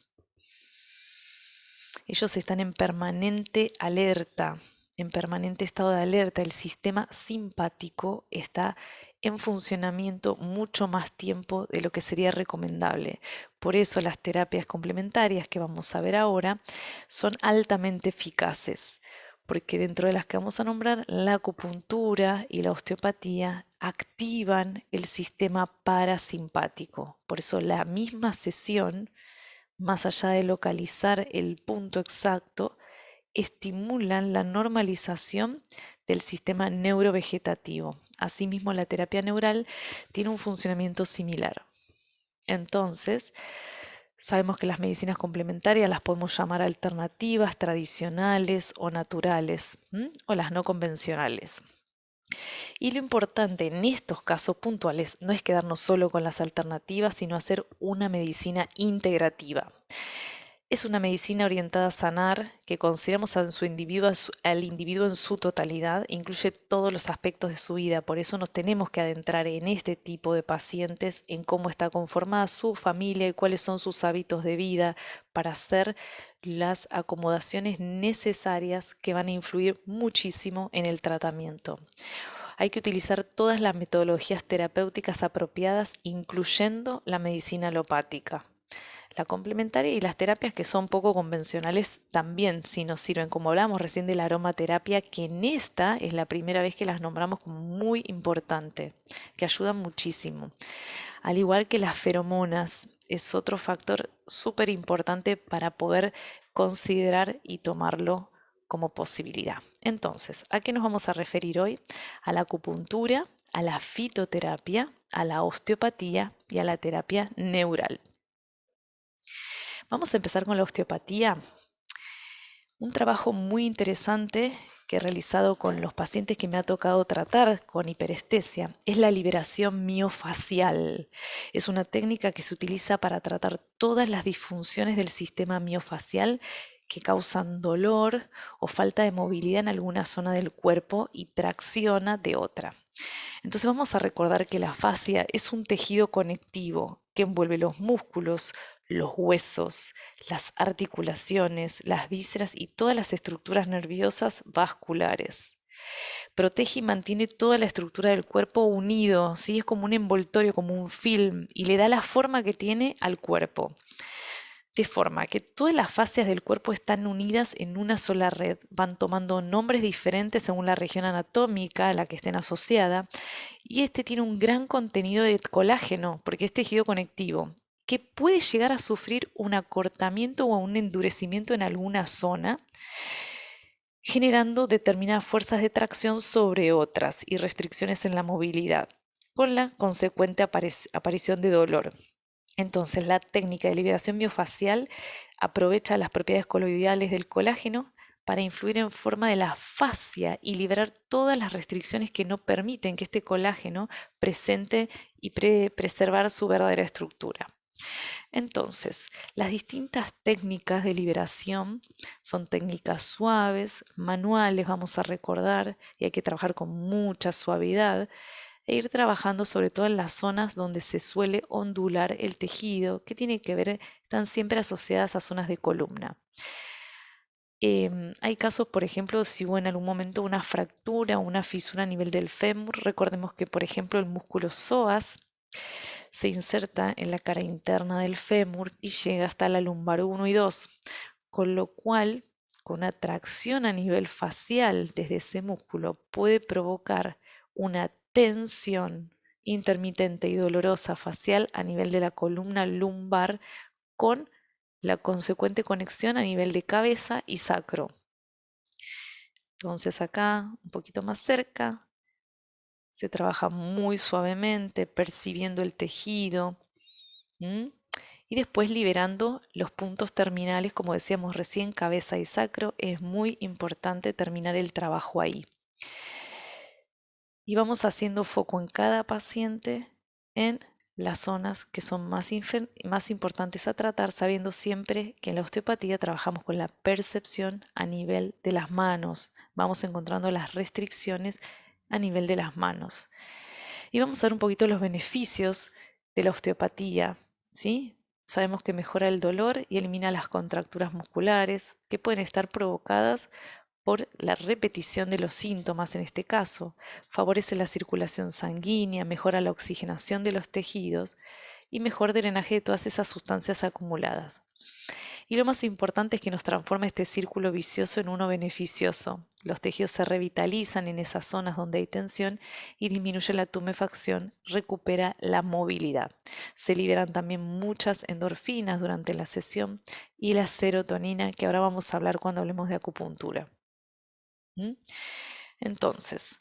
Ellos están en permanente alerta, en permanente estado de alerta. El sistema simpático está en funcionamiento mucho más tiempo de lo que sería recomendable. Por eso las terapias complementarias que vamos a ver ahora son altamente eficaces, porque dentro de las que vamos a nombrar, la acupuntura y la osteopatía activan el sistema parasimpático. Por eso la misma sesión, más allá de localizar el punto exacto, estimulan la normalización del sistema neurovegetativo. Asimismo, la terapia neural tiene un funcionamiento similar. Entonces, sabemos que las medicinas complementarias las podemos llamar alternativas, tradicionales o naturales, o las no convencionales. Y lo importante en estos casos puntuales no es quedarnos solo con las alternativas, sino hacer una medicina integrativa. Es una medicina orientada a sanar que consideramos al individuo en su totalidad, incluye todos los aspectos de su vida. Por eso nos tenemos que adentrar en este tipo de pacientes, en cómo está conformada su familia y cuáles son sus hábitos de vida para hacer las acomodaciones necesarias que van a influir muchísimo en el tratamiento. Hay que utilizar todas las metodologías terapéuticas apropiadas, incluyendo la medicina alopática. La complementaria y las terapias que son poco convencionales también sí nos sirven, como hablamos recién de la aromaterapia, que en esta es la primera vez que las nombramos como muy importante, que ayudan muchísimo. Al igual que las feromonas, es otro factor súper importante para poder considerar y tomarlo como posibilidad. Entonces, ¿a qué nos vamos a referir hoy? A la acupuntura, a la fitoterapia, a la osteopatía y a la terapia neural. Vamos a empezar con la osteopatía. Un trabajo muy interesante que he realizado con los pacientes que me ha tocado tratar con hiperestesia es la liberación miofacial. Es una técnica que se utiliza para tratar todas las disfunciones del sistema miofacial que causan dolor o falta de movilidad en alguna zona del cuerpo y tracciona de otra. Entonces vamos a recordar que la fascia es un tejido conectivo que envuelve los músculos, los huesos, las articulaciones, las vísceras y todas las estructuras nerviosas vasculares. Protege y mantiene toda la estructura del cuerpo unido, ¿sí? Es como un envoltorio, como un film, y le da la forma que tiene al cuerpo. De forma que todas las fascias del cuerpo están unidas en una sola red, van tomando nombres diferentes según la región anatómica a la que estén asociada, y este tiene un gran contenido de colágeno, porque es tejido conectivo, que puede llegar a sufrir un acortamiento o un endurecimiento en alguna zona, generando determinadas fuerzas de tracción sobre otras y restricciones en la movilidad, con la consecuente aparición de dolor. Entonces, la técnica de liberación miofacial aprovecha las propiedades coloidales del colágeno para influir en forma de la fascia y liberar todas las restricciones que no permiten que este colágeno presente y preservar su verdadera estructura. Entonces, las distintas técnicas de liberación son técnicas suaves, manuales, vamos a recordar, y hay que trabajar con mucha suavidad, e ir trabajando sobre todo en las zonas donde se suele ondular el tejido, que tiene que ver, están siempre asociadas a zonas de columna. Hay casos, por ejemplo, si hubo en algún momento una fractura o una fisura a nivel del fémur, recordemos que, por ejemplo, el músculo psoas se inserta en la cara interna del fémur y llega hasta la lumbar 1 y 2, con lo cual, con una tracción a nivel facial desde ese músculo, puede provocar una tensión intermitente y dolorosa facial a nivel de la columna lumbar, con la consecuente conexión a nivel de cabeza y sacro. Entonces acá, un poquito más cerca, se trabaja muy suavemente, percibiendo el tejido, y después liberando los puntos terminales, como decíamos recién, cabeza y sacro. Es muy importante terminar el trabajo ahí. Y vamos haciendo foco en cada paciente en las zonas que son más importantes a tratar, sabiendo siempre que en la osteopatía trabajamos con la percepción a nivel de las manos. Vamos encontrando las restricciones a nivel de las manos. Y vamos a ver un poquito los beneficios de la osteopatía, ¿sí? Sabemos que mejora el dolor y elimina las contracturas musculares que pueden estar provocadas por la repetición de los síntomas en este caso. Favorece la circulación sanguínea, mejora la oxigenación de los tejidos y mejor drenaje de todas esas sustancias acumuladas. Y lo más importante es que nos transforma este círculo vicioso en uno beneficioso. Los tejidos se revitalizan en esas zonas donde hay tensión y disminuye la tumefacción, recupera la movilidad. Se liberan también muchas endorfinas durante la sesión y la serotonina, que ahora vamos a hablar cuando hablemos de acupuntura. Entonces,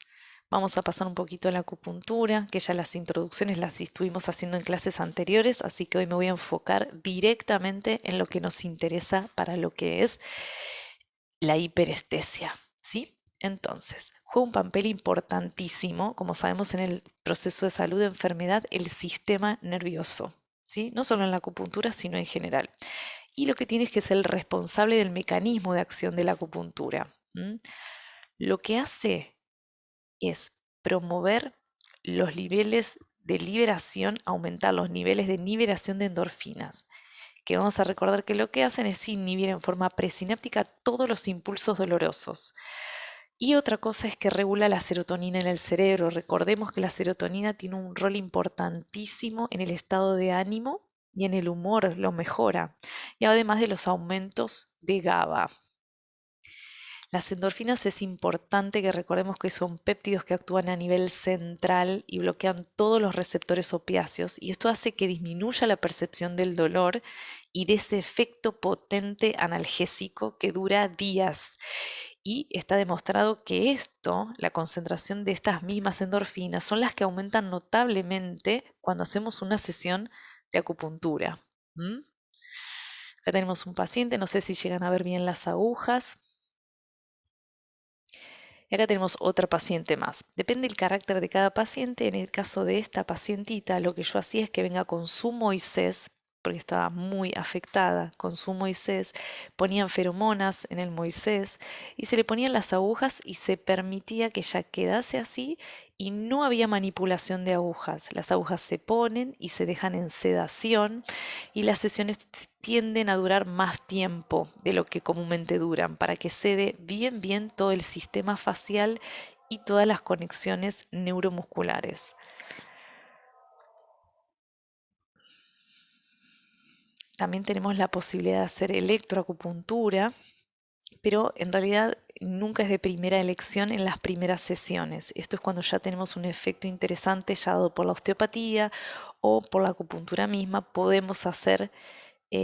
vamos a pasar un poquito a la acupuntura, que ya las introducciones las estuvimos haciendo en clases anteriores, así que hoy me voy a enfocar directamente en lo que nos interesa para lo que es la hiperestesia, ¿sí? Entonces, juega un papel importantísimo, como sabemos en el proceso de salud de enfermedad, el sistema nervioso, ¿sí? No solo en la acupuntura, sino en general. Y lo que tiene es que ser el responsable del mecanismo de acción de la acupuntura. Lo que hace es promover los niveles de liberación, aumentar los niveles de liberación de endorfinas, que vamos a recordar que lo que hacen es inhibir en forma presináptica todos los impulsos dolorosos. Y otra cosa es que regula la serotonina en el cerebro. Recordemos que la serotonina tiene un rol importantísimo en el estado de ánimo y en el humor, lo mejora. Y además de los aumentos de GABA. Las endorfinas es importante que recordemos que son péptidos que actúan a nivel central y bloquean todos los receptores opiáceos, y esto hace que disminuya la percepción del dolor y de ese efecto potente analgésico que dura días. Y está demostrado que esto, la concentración de estas mismas endorfinas, son las que aumentan notablemente cuando hacemos una sesión de acupuntura. Acá tenemos un paciente, no sé si llegan a ver bien las agujas. Y acá tenemos otra paciente más. Depende del carácter de cada paciente. En el caso de esta pacientita, lo que yo hacía es que venga con su Moisés, porque estaba muy afectada con su Moisés, ponían feromonas en el Moisés y se le ponían las agujas y se permitía que ella quedase así y no había manipulación de agujas. Las agujas se ponen y se dejan en sedación y las sesiones tienden a durar más tiempo de lo que comúnmente duran para que cede bien todo el sistema facial y todas las conexiones neuromusculares. También tenemos la posibilidad de hacer electroacupuntura, pero en realidad nunca es de primera elección en las primeras sesiones. Esto es cuando ya tenemos un efecto interesante ya dado por la osteopatía o por la acupuntura misma. Podemos hacer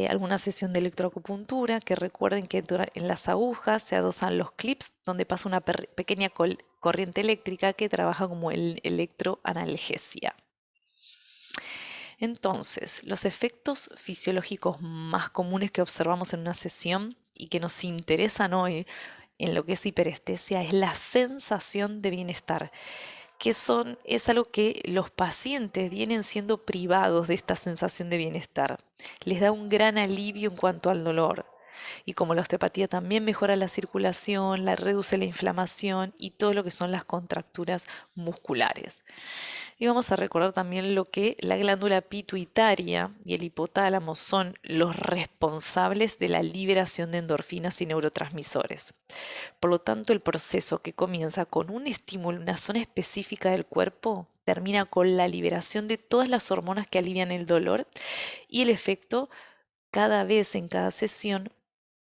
alguna sesión de electroacupuntura, que recuerden que en las agujas se adosan los clips donde pasa una pequeña corriente eléctrica que trabaja como electroanalgesia. Entonces, los efectos fisiológicos más comunes que observamos en una sesión y que nos interesan hoy en lo que es hiperestesia es la sensación de bienestar, que es algo que los pacientes vienen siendo privados de esta sensación de bienestar. Les da un gran alivio en cuanto al dolor. Y como la osteopatía también mejora la circulación, reduce la inflamación y todo lo que son las contracturas musculares. Y vamos a recordar también lo que la glándula pituitaria y el hipotálamo son los responsables de la liberación de endorfinas y neurotransmisores. Por lo tanto, el proceso que comienza con un estímulo en una zona específica del cuerpo termina con la liberación de todas las hormonas que alivian el dolor y el efecto cada vez en cada sesión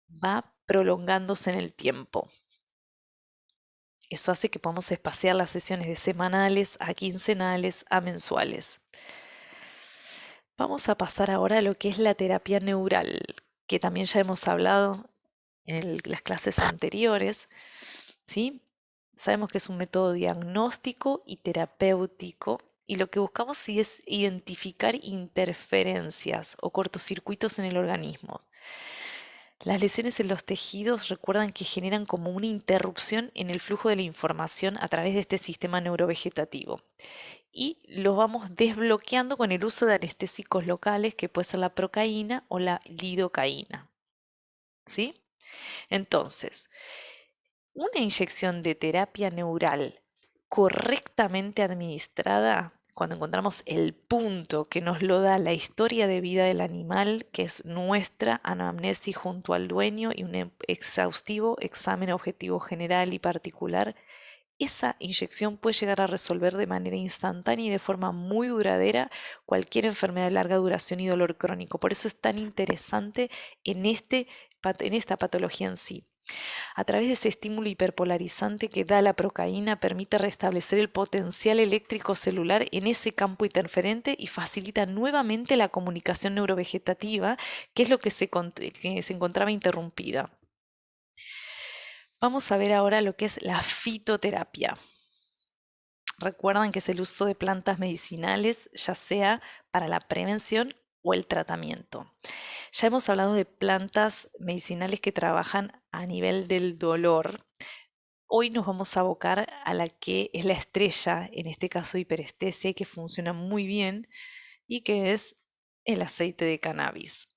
va prolongándose en el tiempo. Eso hace que podamos espaciar las sesiones de semanales a quincenales a mensuales. Vamos a pasar ahora a lo que es la terapia neural, que también ya hemos hablado en las clases anteriores, ¿sí? Sabemos que es un método diagnóstico y terapéutico y lo que buscamos sí es identificar interferencias o cortocircuitos en el organismo. Las lesiones en los tejidos recuerdan que generan como una interrupción en el flujo de la información a través de este sistema neurovegetativo. Y los vamos desbloqueando con el uso de anestésicos locales, que puede ser la procaína o la lidocaína. ¿Sí? Entonces, una inyección de terapia neural correctamente administrada, cuando encontramos el punto que nos lo da la historia de vida del animal, que es nuestra anamnesis junto al dueño y un exhaustivo examen objetivo general y particular, esa inyección puede llegar a resolver de manera instantánea y de forma muy duradera cualquier enfermedad de larga duración y dolor crónico. Por eso es tan interesante en esta patología en sí. A través de ese estímulo hiperpolarizante que da la procaína, permite restablecer el potencial eléctrico celular en ese campo interferente y facilita nuevamente la comunicación neurovegetativa, que es lo que se encontraba interrumpida. Vamos a ver ahora lo que es la fitoterapia. Recuerdan que es el uso de plantas medicinales, ya sea para la prevención o el tratamiento. Ya hemos hablado de plantas medicinales que trabajan a nivel del dolor. Hoy nos vamos a abocar a la que es la estrella, en este caso hiperestesia, y que funciona muy bien, y que es el aceite de cannabis.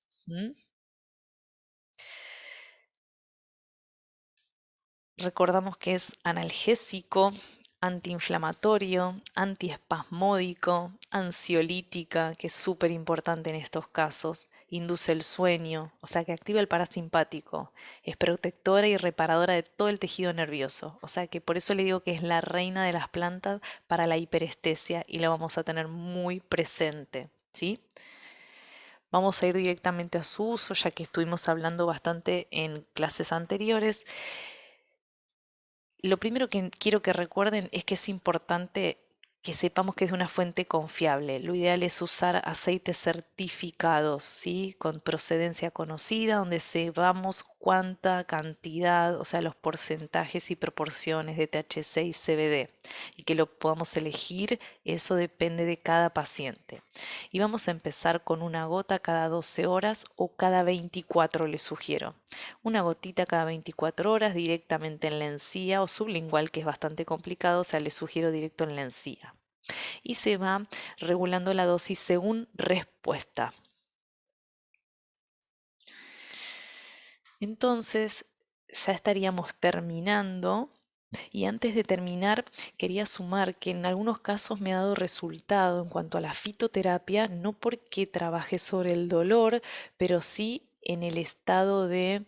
Recordamos que es analgésico, antiinflamatorio, antiespasmódico, ansiolítica, que es súper importante en estos casos, induce el sueño, o sea que activa el parasimpático, es protectora y reparadora de todo el tejido nervioso, o sea que por eso le digo que es la reina de las plantas para la hiperestesia y la vamos a tener muy presente, ¿sí? Vamos a ir directamente a su uso, ya que estuvimos hablando bastante en clases anteriores. Lo primero que quiero que recuerden es que es importante que sepamos que es de una fuente confiable. Lo ideal es usar aceites certificados, ¿sí? Con procedencia conocida, donde sepamos cuánta cantidad, o sea, los porcentajes y proporciones de THC y CBD, y que lo podamos elegir, eso depende de cada paciente. Y vamos a empezar con una gota cada 12 horas o cada 24, les sugiero. Una gotita cada 24 horas directamente en la encía o sublingual, que es bastante complicado, o sea, les sugiero directo en la encía. Y se va regulando la dosis según respuesta. Entonces, ya estaríamos terminando. Y antes de terminar, quería sumar que en algunos casos me ha dado resultado en cuanto a la fitoterapia, no porque trabajé sobre el dolor, pero sí en el estado de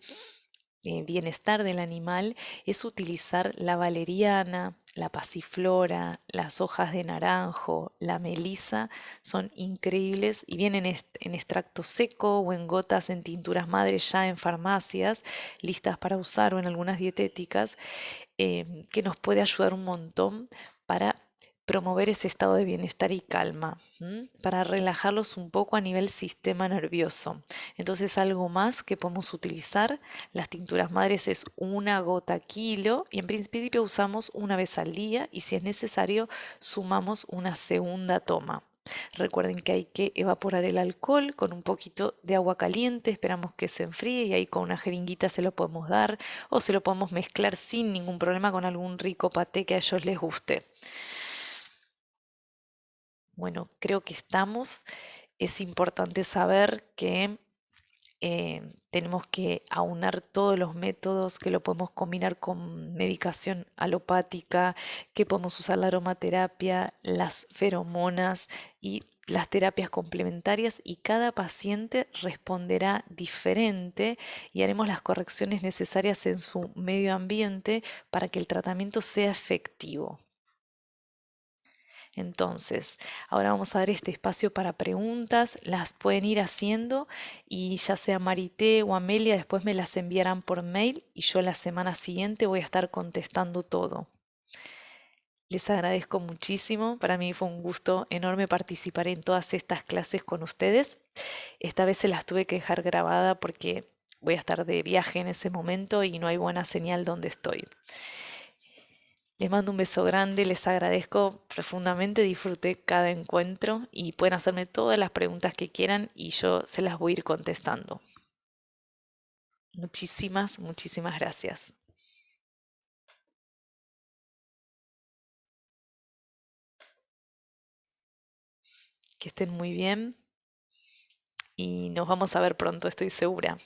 bienestar del animal, es utilizar la valeriana, la pasiflora, las hojas de naranjo, la melisa, son increíbles y vienen en extracto seco o en gotas en tinturas madres ya en farmacias, listas para usar o en algunas dietéticas, que nos puede ayudar un montón para promover ese estado de bienestar y calma, para relajarlos un poco a nivel sistema nervioso. Entonces, algo más que podemos utilizar, las tinturas madres es una gota kilo y en principio usamos una vez al día y si es necesario sumamos una segunda toma. Recuerden que hay que evaporar el alcohol con un poquito de agua caliente, esperamos que se enfríe y ahí con una jeringuita se lo podemos dar o se lo podemos mezclar sin ningún problema con algún rico paté que a ellos les guste. Bueno, creo que estamos. Es importante saber que tenemos que aunar todos los métodos, que lo podemos combinar con medicación alopática, que podemos usar la aromaterapia, las feromonas y las terapias complementarias y cada paciente responderá diferente y haremos las correcciones necesarias en su medio ambiente para que el tratamiento sea efectivo. Entonces, ahora vamos a dar este espacio para preguntas, las pueden ir haciendo y ya sea Marité o Amelia después me las enviarán por mail y yo la semana siguiente voy a estar contestando todo. Les agradezco muchísimo, para mí fue un gusto enorme participar en todas estas clases con ustedes. Esta vez se las tuve que dejar grabada porque voy a estar de viaje en ese momento y no hay buena señal donde estoy. Les mando un beso grande, les agradezco profundamente, disfruté cada encuentro y pueden hacerme todas las preguntas que quieran y yo se las voy a ir contestando. Muchísimas, muchísimas gracias. Que estén muy bien y nos vamos a ver pronto, estoy segura.